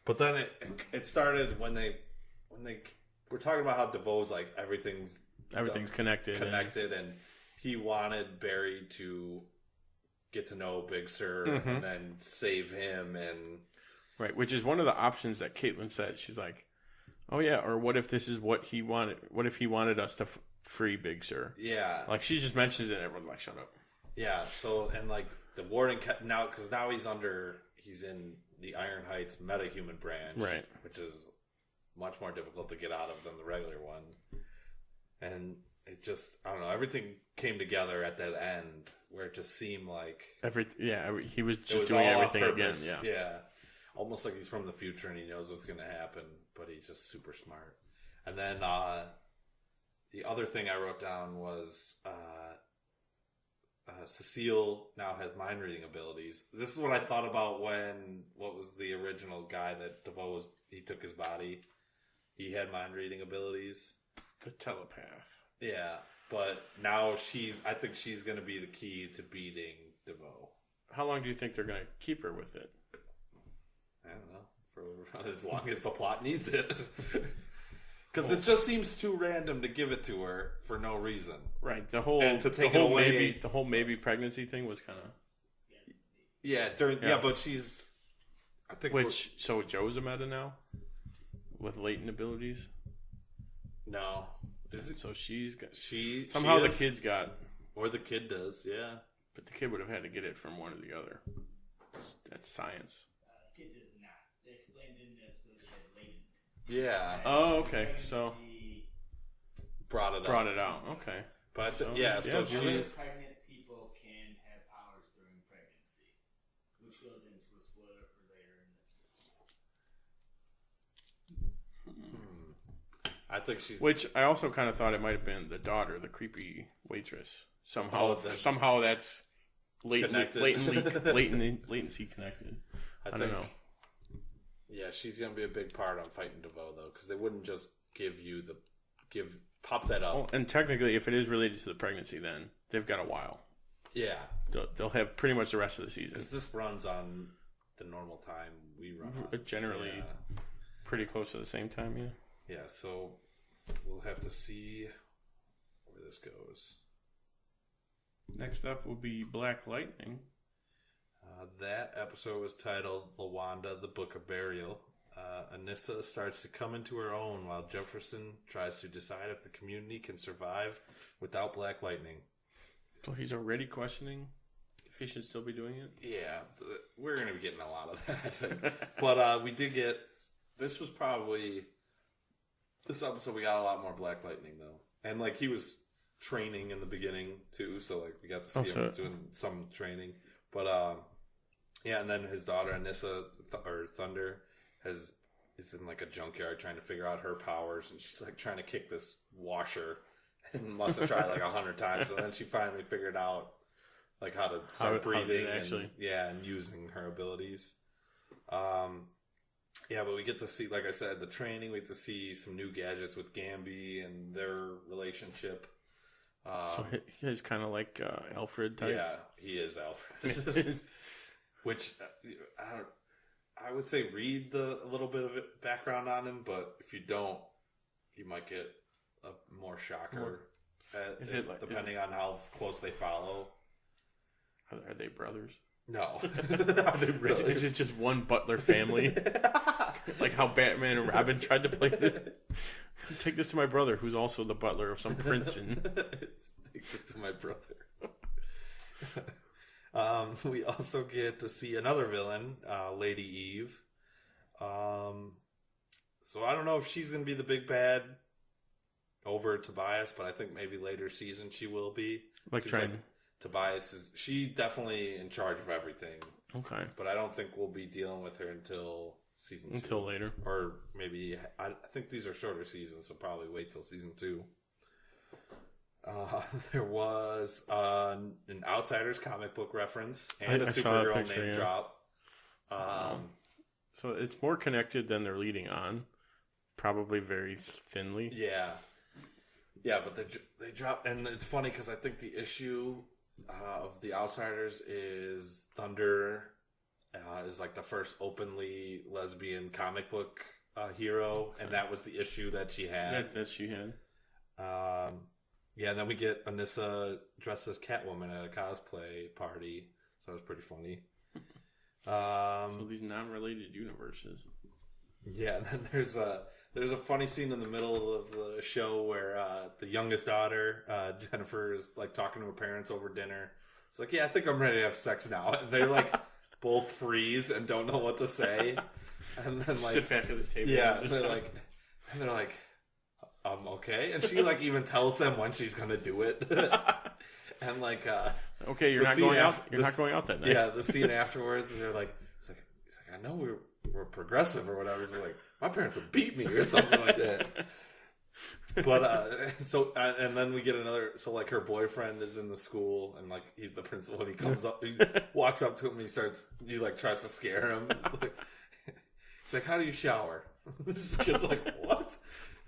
Speaker 2: But then it started when they were talking about how DeVoe's like everything's
Speaker 1: connected,
Speaker 2: and he wanted Barry to get to know Big Sur and then save him and.
Speaker 1: Right, which is one of the options that Caitlin said. She's like, "Oh yeah, or what if this is what he wanted? What if he wanted us to free Big Sur?"
Speaker 2: Yeah,
Speaker 1: like she just mentions it, and everyone's like, "Shut up."
Speaker 2: Yeah. So and like the warden because now he's in the Iron Heights metahuman branch,
Speaker 1: right?
Speaker 2: Which is much more difficult to get out of than the regular one. And it just everything came together at that end where it just seemed like
Speaker 1: he was just doing everything again.
Speaker 2: Yeah. Almost like he's from the future and he knows what's going to happen, but he's just super smart. And then the other thing I wrote down was Cecile now has mind reading abilities. This is what I thought about what was the original guy that DeVoe he took his body. He had mind reading abilities.
Speaker 1: The telepath.
Speaker 2: Yeah, but now I think she's going to be the key to beating DeVoe.
Speaker 1: How long do you think they're going to keep her with it?
Speaker 2: I don't know, for as long as the plot needs it. Because it just seems too random to give it to her for no reason.
Speaker 1: Right. The whole maybe pregnancy thing was kind of.
Speaker 2: Yeah, but she's. I think.
Speaker 1: So Joe's a meta now, with latent abilities.
Speaker 2: No, is it?
Speaker 1: So she's got.
Speaker 2: The
Speaker 1: kid's got,
Speaker 2: or the kid does. Yeah,
Speaker 1: but the kid would have had to get it from one or the other. That's science.
Speaker 9: The kid does not. They explained in the episode she had latent.
Speaker 2: Yeah.
Speaker 1: Oh, okay. So
Speaker 2: brought it out.
Speaker 1: Okay.
Speaker 2: But so she's
Speaker 9: pregnant people can have powers during pregnancy, which goes into a spoiler for later in this.
Speaker 2: I think she's.
Speaker 1: Which I also kind of thought it might have been the daughter, the creepy waitress. Somehow that's latency connected. I don't know.
Speaker 2: Yeah, she's gonna be a big part on fighting DeVoe though, because they wouldn't just pop that up.
Speaker 1: Oh, and technically, if it is related to the pregnancy, then they've got a while.
Speaker 2: Yeah,
Speaker 1: they'll have pretty much the rest of the season.
Speaker 2: Because this runs on the normal time we run on.
Speaker 1: Generally, pretty close to the same time. Yeah.
Speaker 2: Yeah. So we'll have to see where this goes.
Speaker 1: Next up will be Black Lightning.
Speaker 2: That episode was titled "Lawanda: The Book of Burial." Anissa starts to come into her own while Jefferson tries to decide if the community can survive without Black Lightning.
Speaker 1: So he's already questioning if he should still be doing it?
Speaker 2: Yeah, we're going to be getting a lot of that, I think. But we did get... This episode we got a lot more Black Lightning, though. And, he was training in the beginning, too, so, we got to see him doing some training. But, yeah, and then his daughter, Anissa, or Thunder... is in a junkyard trying to figure out her powers, and she's trying to kick this washer and must have tried 100 times, and then she finally figured out how to start breathing and using her abilities. But we get to see, like I said, the training. We get to see some new gadgets with Gamby and their relationship.
Speaker 1: So he's kind of like Alfred type.
Speaker 2: Yeah, he is Alfred. Which I would say read a little bit of background on him, but if you don't, you might get a more shocker. Depending on how close they follow.
Speaker 1: Are they brothers?
Speaker 2: No. Are they brothers?
Speaker 1: Is it just one Butler family? Like how Batman and Robin tried to play it? Take this to my brother, who's also the butler of some princeton.
Speaker 2: Take this to my brother. We also get to see another villain, Lady Eve. So I don't know if she's going to be the big bad over Tobias, but I think maybe later season she will be. Tobias she's definitely in charge of everything.
Speaker 1: Okay.
Speaker 2: But I don't think we'll be dealing with her until season 2.
Speaker 1: Until later.
Speaker 2: Or maybe, I think these are shorter seasons, so probably wait till season 2. There was an Outsiders comic book reference and a Supergirl name drop.
Speaker 1: So it's more connected than they're leading on. Probably very thinly.
Speaker 2: Yeah. Yeah, but they drop, and it's funny because I think the issue of the Outsiders is Thunder is the first openly lesbian comic book hero, and that was the issue that she had.
Speaker 1: That she had.
Speaker 2: Yeah, and then we get Anissa dressed as Catwoman at a cosplay party, so it was pretty funny.
Speaker 1: So these non-related universes. Yeah,
Speaker 2: and then there's a funny scene in the middle of the show where the youngest daughter, Jennifer, is talking to her parents over dinner. It's yeah, I think I'm ready to have sex now. And they both freeze and don't know what to say, and then
Speaker 1: sit back at the table.
Speaker 2: Yeah, and they're like, okay, and she even tells them when she's gonna do it, and
Speaker 1: okay, you're not going out. You're not going out that night.
Speaker 2: Yeah, the scene afterwards, and they're he's like, I know we're progressive or whatever. He's my parents would beat me or something like that. But and then we get another. So her boyfriend is in the school, and he's the principal, and he comes up, he walks up to him, and he tries to scare him. He's like, how do you shower? This kid's what?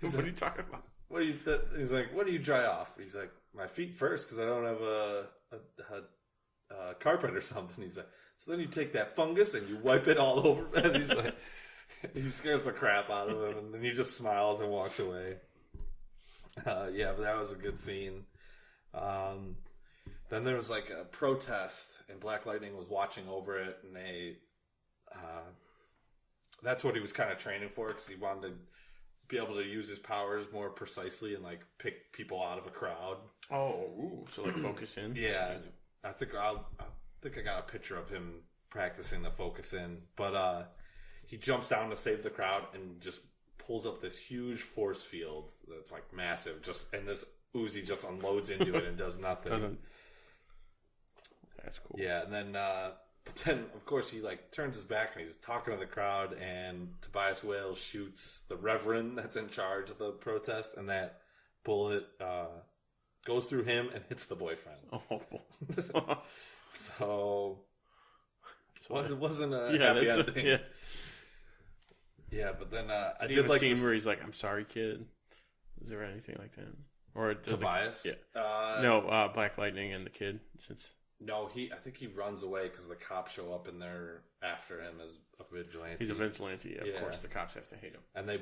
Speaker 1: What are you talking about?
Speaker 2: He's what do you dry off? He's my feet first because I don't have a carpet or something. He's so then you take that fungus and you wipe it all over. And he's he scares the crap out of him, and then he just smiles and walks away. Yeah, but that was a good scene. then there was like a protest, and Black Lightning was watching over it, and they that's what he was kind of training for, because he wanted to be able to use his powers more precisely and like pick people out of a crowd.
Speaker 1: So like focus in.
Speaker 2: Yeah, I think I got a picture of him practicing the focus in, but he jumps down to save the crowd and just pulls up this huge force field that's like massive, and this Uzi just unloads into it and does nothing.
Speaker 1: That's cool.
Speaker 2: Yeah, and then but then of course he like turns his back and he's talking to the crowd, and Tobias Whale shoots the Reverend that's in charge of the protest, and that bullet goes through him and hits the boyfriend. So it wasn't a happy ending. Yeah, but then I did like
Speaker 1: scene where he's like, "I'm sorry, kid." Is there anything like that? Or
Speaker 2: Tobias?
Speaker 1: No, Black Lightning and the kid.
Speaker 2: No, I think he runs away because the cops show up and they're after him as a vigilante.
Speaker 1: He's a vigilante. Of course, the cops have to hate him.
Speaker 2: And I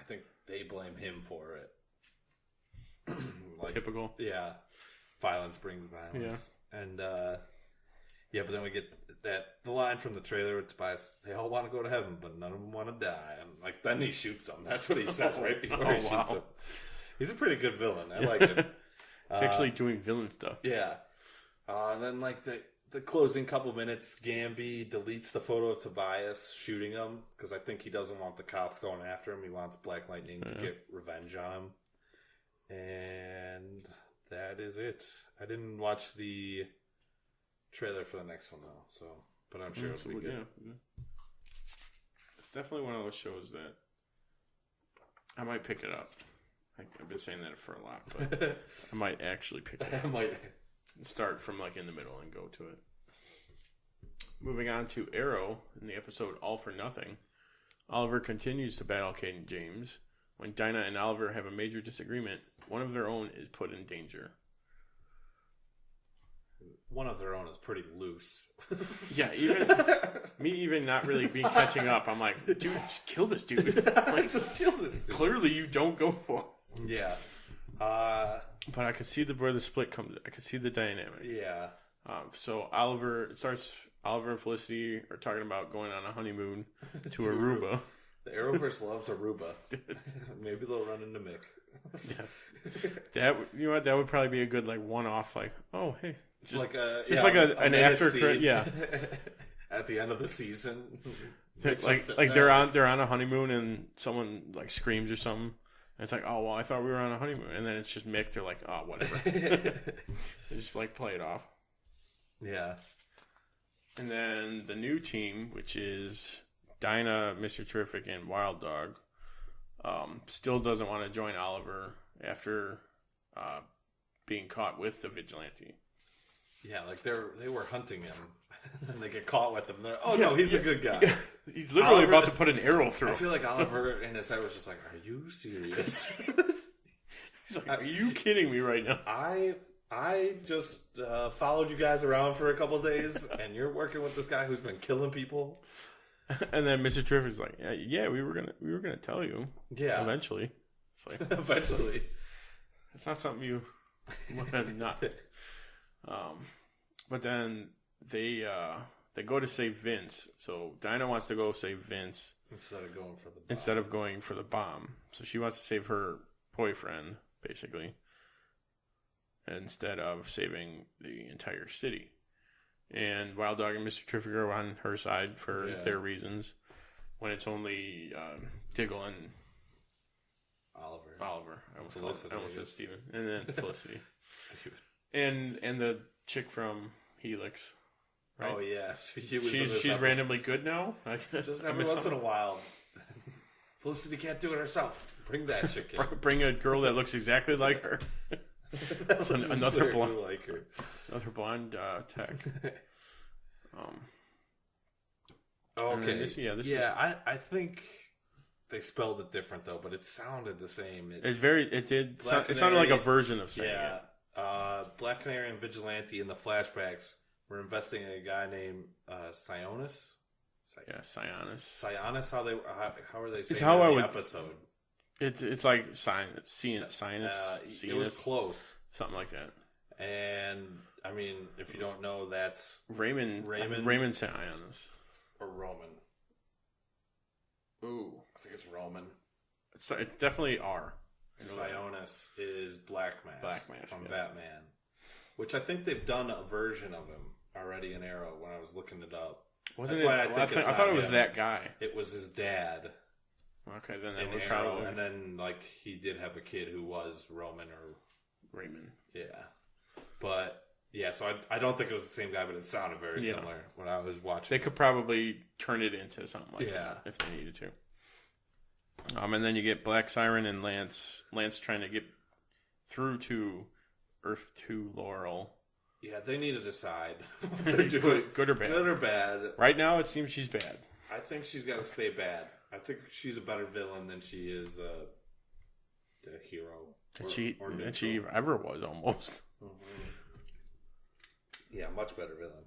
Speaker 2: think they blame him for it.
Speaker 1: Typical.
Speaker 2: Yeah. Violence brings violence. Yeah. And, but then we get the line from the trailer with Tobias, they all want to go to heaven, but none of them want to die. And then he shoots them. That's what he says right before he shoots him. He's a pretty good villain. I like it.
Speaker 1: He's actually doing villain stuff.
Speaker 2: Yeah. And then the closing couple minutes, Gamby deletes the photo of Tobias shooting him because I think he doesn't want the cops going after him. He wants Black Lightning to get revenge on him. And that is it. I didn't watch the trailer for the next one though, but I'm sure it'll be good. Yeah.
Speaker 1: It's definitely one of those shows that I might pick it up. I've been saying that for a lot, but I might actually pick it up. I might start from like in the middle and go to it. Moving on to Arrow in the episode All for Nothing. Oliver continues to battle Caden James. When Dinah and Oliver have a major disagreement, one of their own is put in danger.
Speaker 2: One of their own is pretty loose.
Speaker 1: Yeah, even not really being catching up. I'm like, dude, just kill this dude. Like,
Speaker 2: just kill this dude.
Speaker 1: Clearly, you don't go for it.
Speaker 2: Yeah.
Speaker 1: But I could see where the split comes. I could see the dynamic.
Speaker 2: Yeah.
Speaker 1: So Oliver and Felicity are talking about going on a honeymoon to Aruba.
Speaker 2: The Arrowverse loves Aruba. Maybe they'll run into Mick.
Speaker 1: Yeah. That would probably be a good like one-off. Like, oh hey. Just
Speaker 2: like an after credit,
Speaker 1: yeah.
Speaker 2: At the end of the season,
Speaker 1: they're on a honeymoon and someone like screams or something. And it's like, oh well, I thought we were on a honeymoon, and then it's just Mick. They're like, oh whatever. They just like play it off.
Speaker 2: Yeah.
Speaker 1: And then the new team, which is Dinah, Mr. Terrific, and Wild Dog, still doesn't want to join Oliver after being caught with the vigilante.
Speaker 2: Yeah, like they were hunting him, and they get caught with him. No, he's a good guy.
Speaker 1: Yeah. He's literally about to put an arrow through.
Speaker 2: I feel like Oliver in his head was just like, "Are you serious?"
Speaker 1: He's like, "Are you kidding me right now?"
Speaker 2: I just followed you guys around for a couple days, and you're working with this guy who's been killing people.
Speaker 1: And then Mr. Terrific's like, "Yeah, we were gonna tell you. Yeah, eventually." It's like
Speaker 2: eventually.
Speaker 1: It's not something you want to not. But then they go to save Vince. So Dinah wants to go save Vince
Speaker 2: instead of going for the bomb.
Speaker 1: So she wants to save her boyfriend, basically, instead of saving the entire city. And Wild Dog and Mr. Terrific are on her side for their reasons. When it's only Diggle and Oliver. I almost said Steven. And then Felicity. And the chick from Helix. Right?
Speaker 2: Oh yeah,
Speaker 1: she's randomly good now.
Speaker 2: Just every once in a while, Felicity can't do it herself. Bring that chick in.
Speaker 1: Bring a girl that looks exactly like her. Another blonde,
Speaker 2: like her.
Speaker 1: Another blonde tech.
Speaker 2: Okay. I think they spelled it different though, but it sounded the same.
Speaker 1: It sounded like a version of saying it.
Speaker 2: Black Canary and Vigilante in the flashbacks were investing in a guy named Sionis.
Speaker 1: Sionis.
Speaker 2: Sionis. How are they saying
Speaker 1: it's how
Speaker 2: in the episode?
Speaker 1: It's like Sinus.
Speaker 2: It was close.
Speaker 1: Something like that.
Speaker 2: And I mean, if you don't know, that's
Speaker 1: Raymond Sionis.
Speaker 2: Or Roman.
Speaker 1: Ooh.
Speaker 2: I think it's Roman.
Speaker 1: It's definitely R.
Speaker 2: Sionis is Black Mask from
Speaker 1: yeah.
Speaker 2: Batman. Which I think they've done a version of him already in Arrow when I was looking it up.
Speaker 1: Wasn't
Speaker 2: That's
Speaker 1: it?
Speaker 2: why I
Speaker 1: thought it was
Speaker 2: him.
Speaker 1: that guy.
Speaker 2: It was his dad.
Speaker 1: Okay, then that
Speaker 2: in
Speaker 1: would
Speaker 2: Arrow,
Speaker 1: probably.
Speaker 2: and then like he did have a kid who was Roman or
Speaker 1: Raymond.
Speaker 2: Yeah, but yeah, so I don't think it was the same guy, but it sounded very similar when I was watching.
Speaker 1: They could probably turn it into something like that if they needed to. And then you get Black Siren and Lance. Lance trying to get through to Earth 2 Laurel.
Speaker 2: Yeah, they need to decide what they're doing.
Speaker 1: Good or bad.
Speaker 2: Good or bad.
Speaker 1: Right now, it seems she's bad.
Speaker 2: I think she's got to stay bad. I think she's a better villain than she is the hero.
Speaker 1: Than she ever was, almost.
Speaker 2: Mm-hmm. Yeah, much better villain.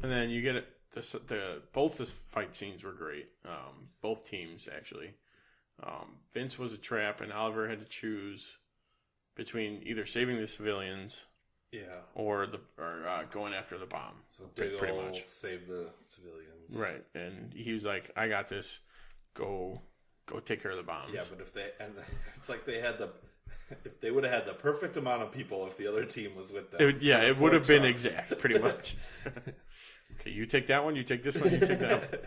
Speaker 1: And then you get it. Both the fight scenes were great. Both teams actually. Vince was a trap, and Oliver had to choose between either saving the civilians, or going after the bomb.
Speaker 2: So big
Speaker 1: pretty
Speaker 2: ol'
Speaker 1: much
Speaker 2: save the civilians,
Speaker 1: right? And he was like, "I got this. Go take care of the bombs."
Speaker 2: Yeah, but it's like they had if they would have had the perfect amount of people if the other team was with them.
Speaker 1: It would have been exact, pretty much. Okay, you take that one, you take this one, you take that one.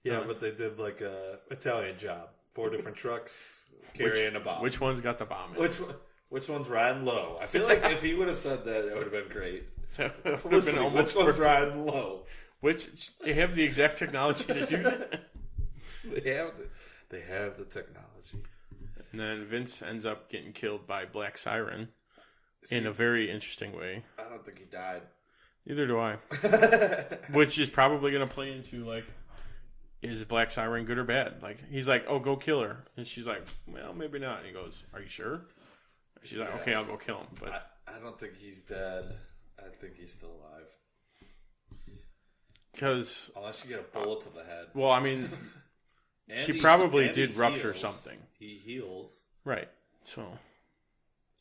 Speaker 2: Yeah, but they did like a Italian job. 4 different trucks carrying a bomb.
Speaker 1: Which one's got the bomb in?
Speaker 2: Which one's riding low? I feel like if he would have said that, it would have been great.
Speaker 1: Listen,
Speaker 2: which one's riding low?
Speaker 1: They have the exact technology to do that.
Speaker 2: They have the technology.
Speaker 1: And then Vince ends up getting killed by Black Siren in a very interesting way.
Speaker 2: I don't think he died.
Speaker 1: Neither do I. Which is probably going to play into, like, is Black Siren good or bad? Like, he's like, oh, go kill her. And she's like, well, maybe not. And he goes, are you sure? And she's like, okay, I'll go kill him. But
Speaker 2: I don't think he's dead. I think he's still alive.
Speaker 1: Because
Speaker 2: unless you get a bullet to the head.
Speaker 1: Well, I mean, she probably did rupture something.
Speaker 2: He heals.
Speaker 1: Right. So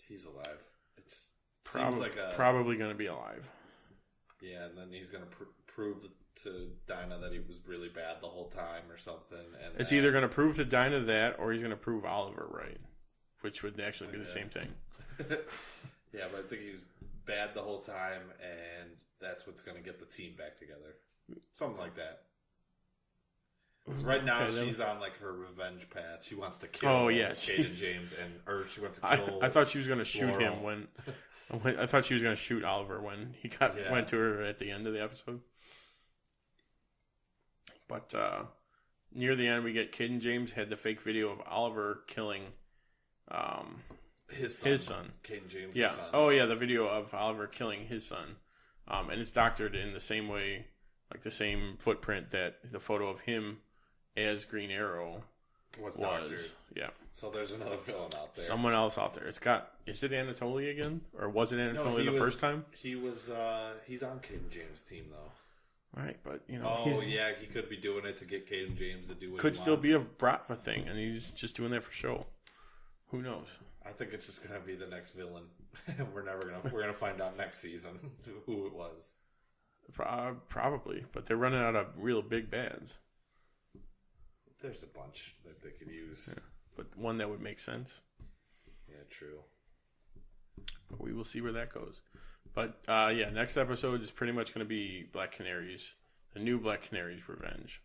Speaker 2: he's alive. It's
Speaker 1: probably going to be alive.
Speaker 2: Yeah, and then he's going to prove to Dinah that he was really bad the whole time or something. And
Speaker 1: it's either going to prove to Dinah that, or he's going to prove Oliver right, which would actually be the same thing.
Speaker 2: Yeah, but I think he was bad the whole time, and that's what's going to get the team back together. Something like that. Because right now she's on like her revenge path. She wants to kill Caden James, or she wants to kill.
Speaker 1: I thought she was going to shoot
Speaker 2: Laurel.
Speaker 1: him when I thought she was going to shoot Oliver when he went to her at the end of the episode. But near the end, we get Caden James had the fake video of Oliver killing
Speaker 2: his son. Caden James' son.
Speaker 1: Oh yeah, the video of Oliver killing his son, and it's doctored in the same way, like the same footprint that the photo of him as Green Arrow
Speaker 2: was doctored.
Speaker 1: Yeah.
Speaker 2: So there's another villain out there.
Speaker 1: Someone else out there. Is it Anatoly again, or was it Anatoly first time?
Speaker 2: He was. He's on Caden James' team though.
Speaker 1: Right, but you know.
Speaker 2: Oh yeah, he could be doing it to get Caden James to do what.
Speaker 1: Could
Speaker 2: he
Speaker 1: still
Speaker 2: wants.
Speaker 1: be a Bratva thing, and he's just doing that for show. Who knows?
Speaker 2: I think it's just gonna be the next villain. We're gonna find out next season who it was.
Speaker 1: Probably, but they're running out of real big bads.
Speaker 2: There's a bunch that they could use,
Speaker 1: but one that would make sense.
Speaker 2: Yeah, true.
Speaker 1: But we will see where that goes. But next episode is pretty much going to be Black Canary's, the new Black Canary's revenge,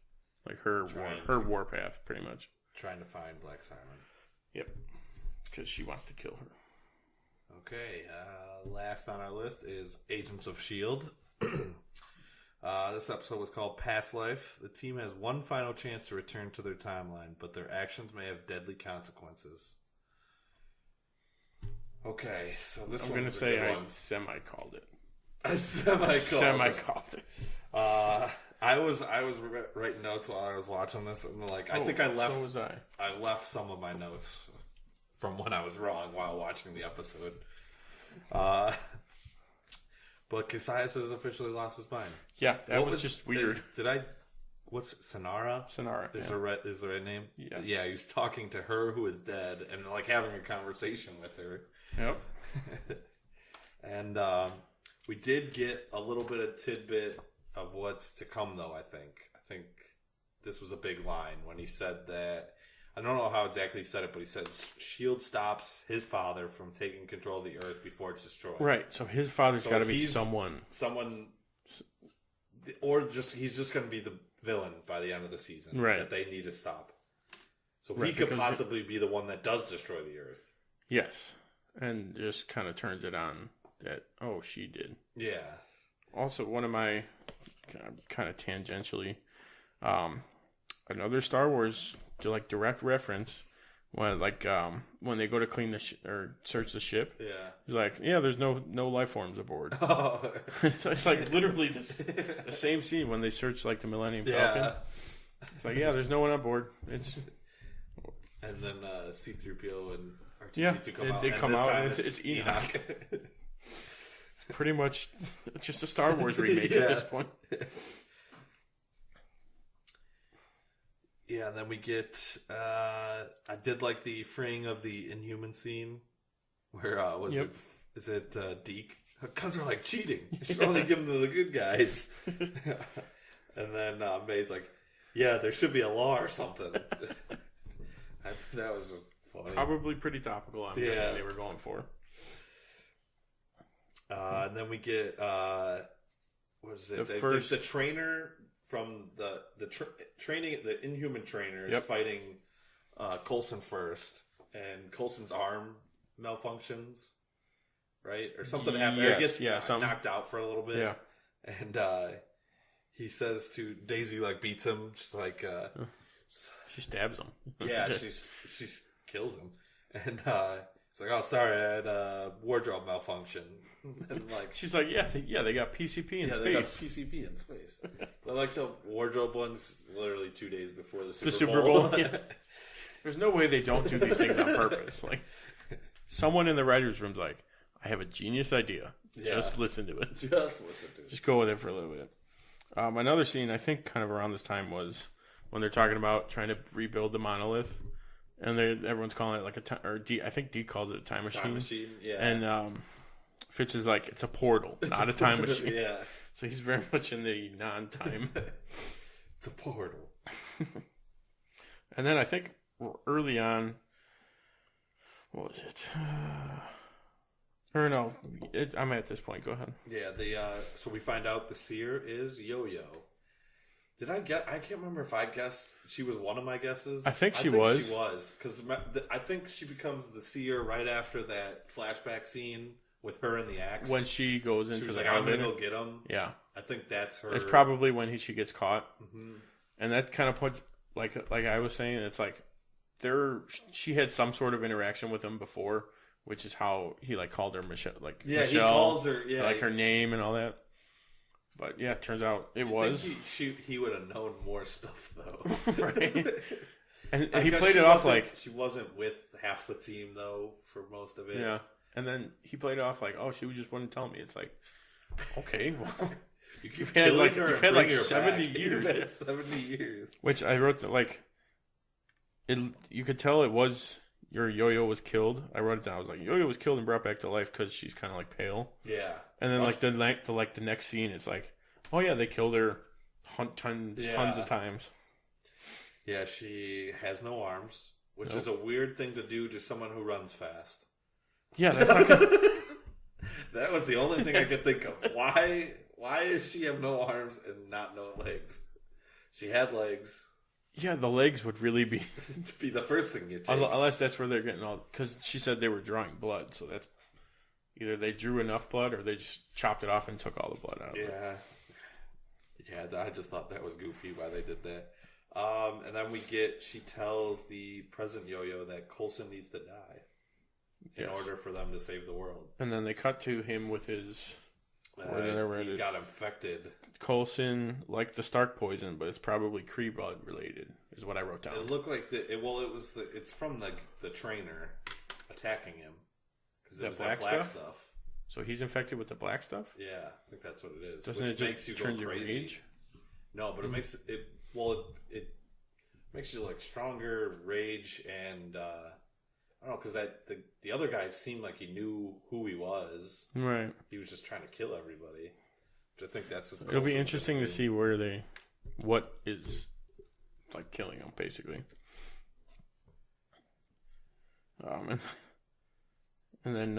Speaker 1: like her warpath, pretty much.
Speaker 2: Trying to find Black Siren.
Speaker 1: Yep, because she wants to kill her.
Speaker 2: Okay, last on our list is Agents of S.H.I.E.L.D. This episode was called Past Life. The team has one final chance to return to their timeline, but their actions may have deadly consequences. Okay, so this
Speaker 1: I'm
Speaker 2: going to
Speaker 1: say I semi-called it.
Speaker 2: I semi-called
Speaker 1: it.
Speaker 2: I was writing notes while I was watching this, and I think I left.
Speaker 1: So was I.
Speaker 2: I left some of my notes from when I was wrong while watching the episode. But Cassius has officially lost his mind.
Speaker 1: Yeah, that was just weird.
Speaker 2: What's Sonara?
Speaker 1: Sonara
Speaker 2: is the right name?
Speaker 1: Yes.
Speaker 2: Yeah, he was talking to her who is dead and having a conversation with her.
Speaker 1: Yep.
Speaker 2: We did get a little bit of tidbit of what's to come, though, I think this was a big line when he said that. I don't know how exactly he said it, but he said S.H.I.E.L.D. stops his father from taking control of the Earth before it's destroyed.
Speaker 1: Right, so his father's got to be someone.
Speaker 2: Or he's just going to be the villain by the end of the season that they need to stop. So he could possibly be the one that does destroy the Earth.
Speaker 1: Yes, and just kind of turns it on that, she did.
Speaker 2: Yeah.
Speaker 1: Also, one of my, kind of tangentially, another Star Wars direct reference when when they go to clean or search the ship.
Speaker 2: Yeah.
Speaker 1: He's like, there's no life forms aboard. Oh. It's like literally the same scene when they search the Millennium Falcon. Yeah. It's like, there's no one on board. It's
Speaker 2: and then C-3PO and R2-D2 come out.
Speaker 1: They come out and it's Enoch. It's pretty much just a Star Wars remake at this point.
Speaker 2: Yeah, and then we get. I did like the freeing of the Inhuman scene, where is it Deke? Guns are like cheating. You should only give them to the good guys. And then May's like, there should be a law or something. That was funny.
Speaker 1: Probably pretty topical. I'm guessing they were going for.
Speaker 2: And then we get what is it? The trainer. From the training, the Inhuman trainer is fighting Coulson first, and Coulson's arm malfunctions, right? Or something happens. Or he gets knocked out for a little bit. Yeah. And he says to Daisy, beats him. She's like...
Speaker 1: she stabs him.
Speaker 2: Yeah, she kills him. And it's like, sorry, I had a wardrobe malfunction. And
Speaker 1: she's like, they got PCP in space.
Speaker 2: They got PCP in space. But the wardrobe one's literally 2 days before the Super Bowl.
Speaker 1: There's no way they don't do these things on purpose. Someone in the writer's room's like, I have a genius idea. Just listen to it. Just go with it for a little bit. Another scene, I think kind of around this time, was when they're talking about trying to rebuild the monolith. And everyone's calling it I think Deke calls it a time machine.
Speaker 2: Time machine, yeah.
Speaker 1: And Fitch is like, it's a portal, not a time machine.
Speaker 2: Yeah.
Speaker 1: So he's very much in the non-time.
Speaker 2: It's a portal.
Speaker 1: And then I think early on, what was it? Or no, I'm at this point. Go ahead.
Speaker 2: Yeah, so we find out the seer is Yo-Yo. I can't remember if I guessed she was one of my guesses.
Speaker 1: I think she was.
Speaker 2: She was. Because I think she becomes the seer right after that flashback scene with her and the axe.
Speaker 1: When she goes into the
Speaker 2: I'm going to go get him.
Speaker 1: Yeah.
Speaker 2: I think that's her.
Speaker 1: It's probably when she gets caught.
Speaker 2: Mm-hmm.
Speaker 1: And that kind of puts, like I was saying, it's like she had some sort of interaction with him before, which is how he called her Michelle. Michelle,
Speaker 2: he calls her,
Speaker 1: her name and all that. But it turns out it was.
Speaker 2: He would have known more stuff though,
Speaker 1: right? And he played it off
Speaker 2: she wasn't with half the team though for most of it.
Speaker 1: Yeah, and then he played it off she just wouldn't tell me. It's like, okay, well, you've had 70 years.
Speaker 2: You've had 70 years.
Speaker 1: Which I wrote that you could tell it was your Yo-Yo was killed. I wrote it down. I was like, Yo-Yo was killed and brought back to life because she's kind of pale.
Speaker 2: Yeah.
Speaker 1: And then the next scene, it's like, oh yeah, they killed her tons of times.
Speaker 2: Yeah, she has no arms, which is a weird thing to do to someone who runs fast.
Speaker 1: Yeah, that's not good.
Speaker 2: That was the only thing I could think of. Why does she have no arms and not no legs? She had legs.
Speaker 1: Yeah, the legs would really be
Speaker 2: the first thing you take.
Speaker 1: Unless that's where they're getting all... Because she said they were drawing blood, so that's... Either they drew enough blood or they just chopped it off and took all the blood out of it.
Speaker 2: Yeah, I just thought that was goofy why they did that. And then she tells the present Yo-Yo that Coulson needs to die in order for them to save the world.
Speaker 1: And then they cut to him with his...
Speaker 2: he got infected.
Speaker 1: Coulson, like the Stark poison, but it's probably Kree blood related, is what I wrote down.
Speaker 2: It looked like it's from the trainer attacking him. Because it was that black stuff.
Speaker 1: So he's infected with the black stuff?
Speaker 2: Yeah, I think that's what it is.
Speaker 1: Doesn't it just turn you rage?
Speaker 2: No, but it makes it. Well, it makes you stronger, rage, and I don't know, because the other guy seemed like he knew who he was.
Speaker 1: Right.
Speaker 2: He was just trying to kill everybody. Which I think that's what
Speaker 1: it'll be interesting to see what is like killing him, basically. And then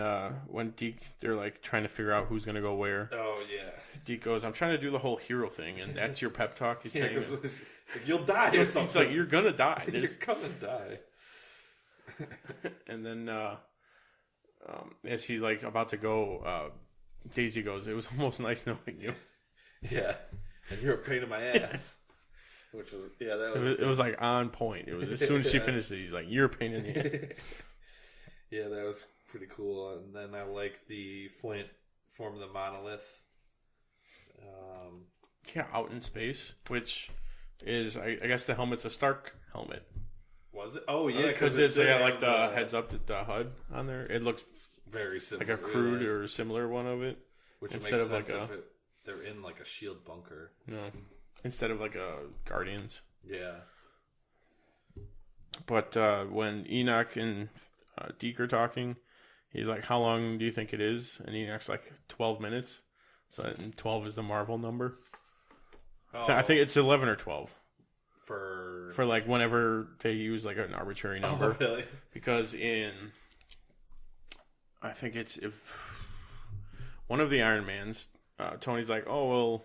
Speaker 1: when Deke, they're like trying to figure out who's gonna go where.
Speaker 2: Oh yeah.
Speaker 1: Deke goes, "I'm trying to do the whole hero thing," and that's your pep talk. He's saying,
Speaker 2: it's like you'll die or something.
Speaker 1: It's like you're gonna die.
Speaker 2: You're gonna die.
Speaker 1: And then as he's like about to go, Daisy goes, "It was almost nice knowing you."
Speaker 2: Yeah, and you're a pain in my ass. Which was
Speaker 1: it was like on point. It was as soon as she finished it, he's like, "You're a pain in the ass."
Speaker 2: Yeah, that was pretty cool. And then I like the Flint form of the monolith.
Speaker 1: Yeah, out in space, which is I guess the helmet's a Stark helmet.
Speaker 2: Was it? Oh yeah,
Speaker 1: because it's got like the heads up the HUD on there. It looks
Speaker 2: very similar,
Speaker 1: like a crude or similar one of it.
Speaker 2: Which
Speaker 1: instead
Speaker 2: makes
Speaker 1: of
Speaker 2: sense
Speaker 1: like
Speaker 2: if they're in like a shield bunker.
Speaker 1: No, instead of like a Guardians.
Speaker 2: Yeah.
Speaker 1: But when Enoch and Deke are talking, he's like, "How long do you think it is?" And Enoch's like 12 minutes. So 12 is the Marvel number.
Speaker 2: Oh.
Speaker 1: I think it's 11 or 12.
Speaker 2: For
Speaker 1: like whenever they use like an arbitrary number.
Speaker 2: Oh, really?
Speaker 1: Because I think it's if one of the Iron Mans, Tony's like, "Oh well,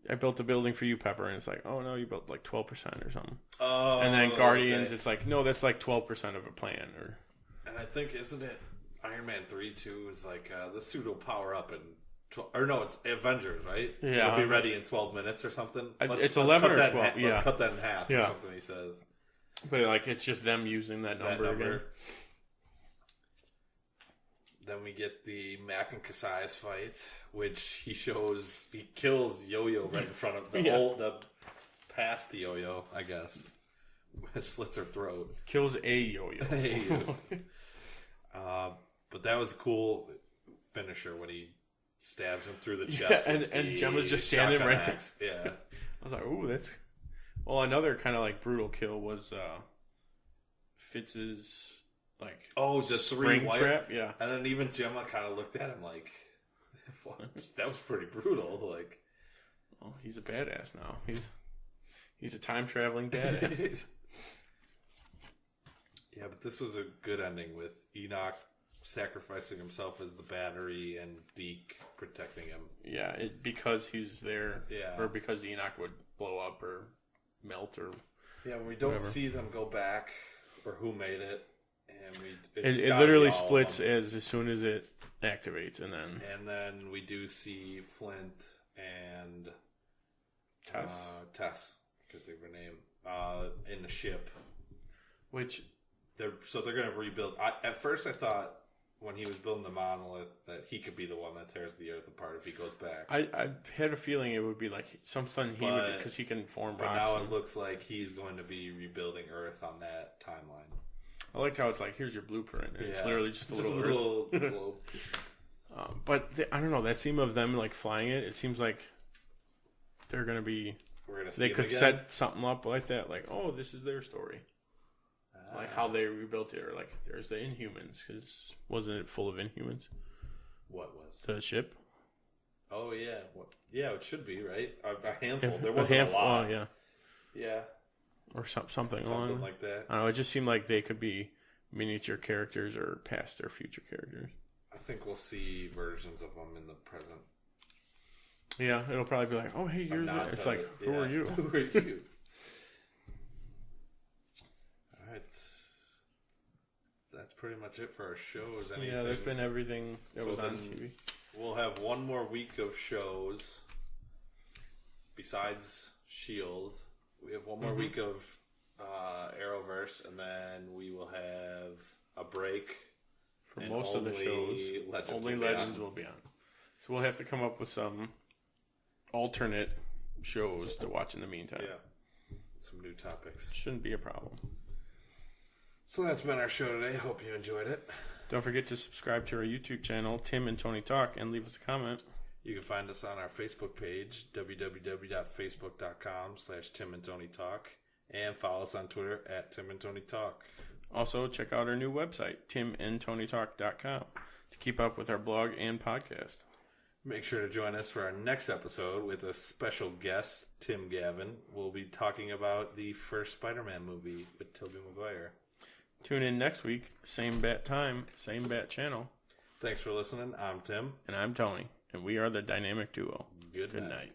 Speaker 1: I built a building for you, Pepper," and it's like, "Oh no, you built like 12% or something."
Speaker 2: Oh,
Speaker 1: and then Guardians,
Speaker 2: okay.
Speaker 1: It's like, "No, that's like 12% of a plan." Or
Speaker 2: and I think isn't it Iron Man 3 too is like the suit will power up in. Or no, it's Avengers, right?
Speaker 1: Yeah,
Speaker 2: it'll be ready in 12 minutes or something.
Speaker 1: It's 11 or 12.
Speaker 2: Let's cut that in half or something. He says,
Speaker 1: but like it's just them using that number again.
Speaker 2: Then we get the Mac and Cassius fight, which he kills Yo-Yo right in front of the past the Yo-Yo, I guess. Slits her throat.
Speaker 1: Kills a Yo-Yo.
Speaker 2: But that was a cool finisher when he stabs him through the chest.
Speaker 1: Yeah, and Gemma's just standing right there.
Speaker 2: Yeah.
Speaker 1: I was like, ooh, that's... Well, another kind of like brutal kill was Fitz's like
Speaker 2: the
Speaker 1: spring trap. Yeah.
Speaker 2: And then even Gemma kind of looked at him like, that was pretty brutal. Like,
Speaker 1: well, he's a badass now. He's a time-traveling badass.
Speaker 2: Yeah, but this was a good ending with Enoch sacrificing himself as the battery and Deke protecting him.
Speaker 1: Yeah, because he's there.
Speaker 2: Yeah.
Speaker 1: Or because Enoch would blow up or melt or
Speaker 2: yeah, we don't see them go back or who made it. And
Speaker 1: it literally splits as soon as it activates, and then
Speaker 2: we do see Flint and
Speaker 1: Tess.
Speaker 2: I can't think of her name. In the ship.
Speaker 1: Which
Speaker 2: they're going to rebuild. At first I thought when he was building the monolith that he could be the one that tears the earth apart if he goes back.
Speaker 1: I had a feeling it would be like something he would, because he can form rocks.
Speaker 2: But now it looks like he's going to be rebuilding Earth on that timeline.
Speaker 1: I liked how it's like, here's your blueprint. And it's literally just a little
Speaker 2: Earth. Little
Speaker 1: but I don't know, that scene of them like flying it seems like they're going to be... They could set something up like that. Like, oh, this is their story. Like how they rebuilt it, or like there's the Inhumans, because wasn't it full of Inhumans?
Speaker 2: What was
Speaker 1: the ship?
Speaker 2: Oh yeah, yeah, it should be right. A handful. There wasn't a lot. Yeah,
Speaker 1: or something
Speaker 2: like that.
Speaker 1: I don't know. It just seemed like they could be miniature characters or past their future characters.
Speaker 2: I think we'll see versions of them in the present.
Speaker 1: Yeah, it'll probably be like, oh hey, you're there. It's like, who are you?
Speaker 2: Who are you? That's pretty much it for our shows.
Speaker 1: Yeah, there's been everything that was on TV.
Speaker 2: We'll have one more week of shows besides S.H.I.E.L.D. We have one more week of Arrowverse, and then we will have a break
Speaker 1: for most of the shows. Only Legends will be on. So we'll have to come up with some alternate shows to watch in the meantime.
Speaker 2: Yeah, some new topics.
Speaker 1: Shouldn't be a problem.
Speaker 2: So that's been our show today. Hope you enjoyed it.
Speaker 1: Don't forget to subscribe to our YouTube channel, Tim and Tony Talk, and leave us a comment.
Speaker 2: You can find us on our Facebook page, www.facebook.com/Tim and Tony Talk, and follow us on Twitter @Tim and Tony Talk.
Speaker 1: Also, check out our new website, timandtonytalk.com, to keep up with our blog and podcast.
Speaker 2: Make sure to join us for our next episode with a special guest, Tim Gavin. We'll be talking about the first Spider-Man movie with Tobey Maguire.
Speaker 1: Tune in next week, same bat time, same bat channel.
Speaker 2: Thanks for listening. I'm Tim.
Speaker 1: And I'm Tony. And we are the Dynamic Duo.
Speaker 2: Good
Speaker 1: night.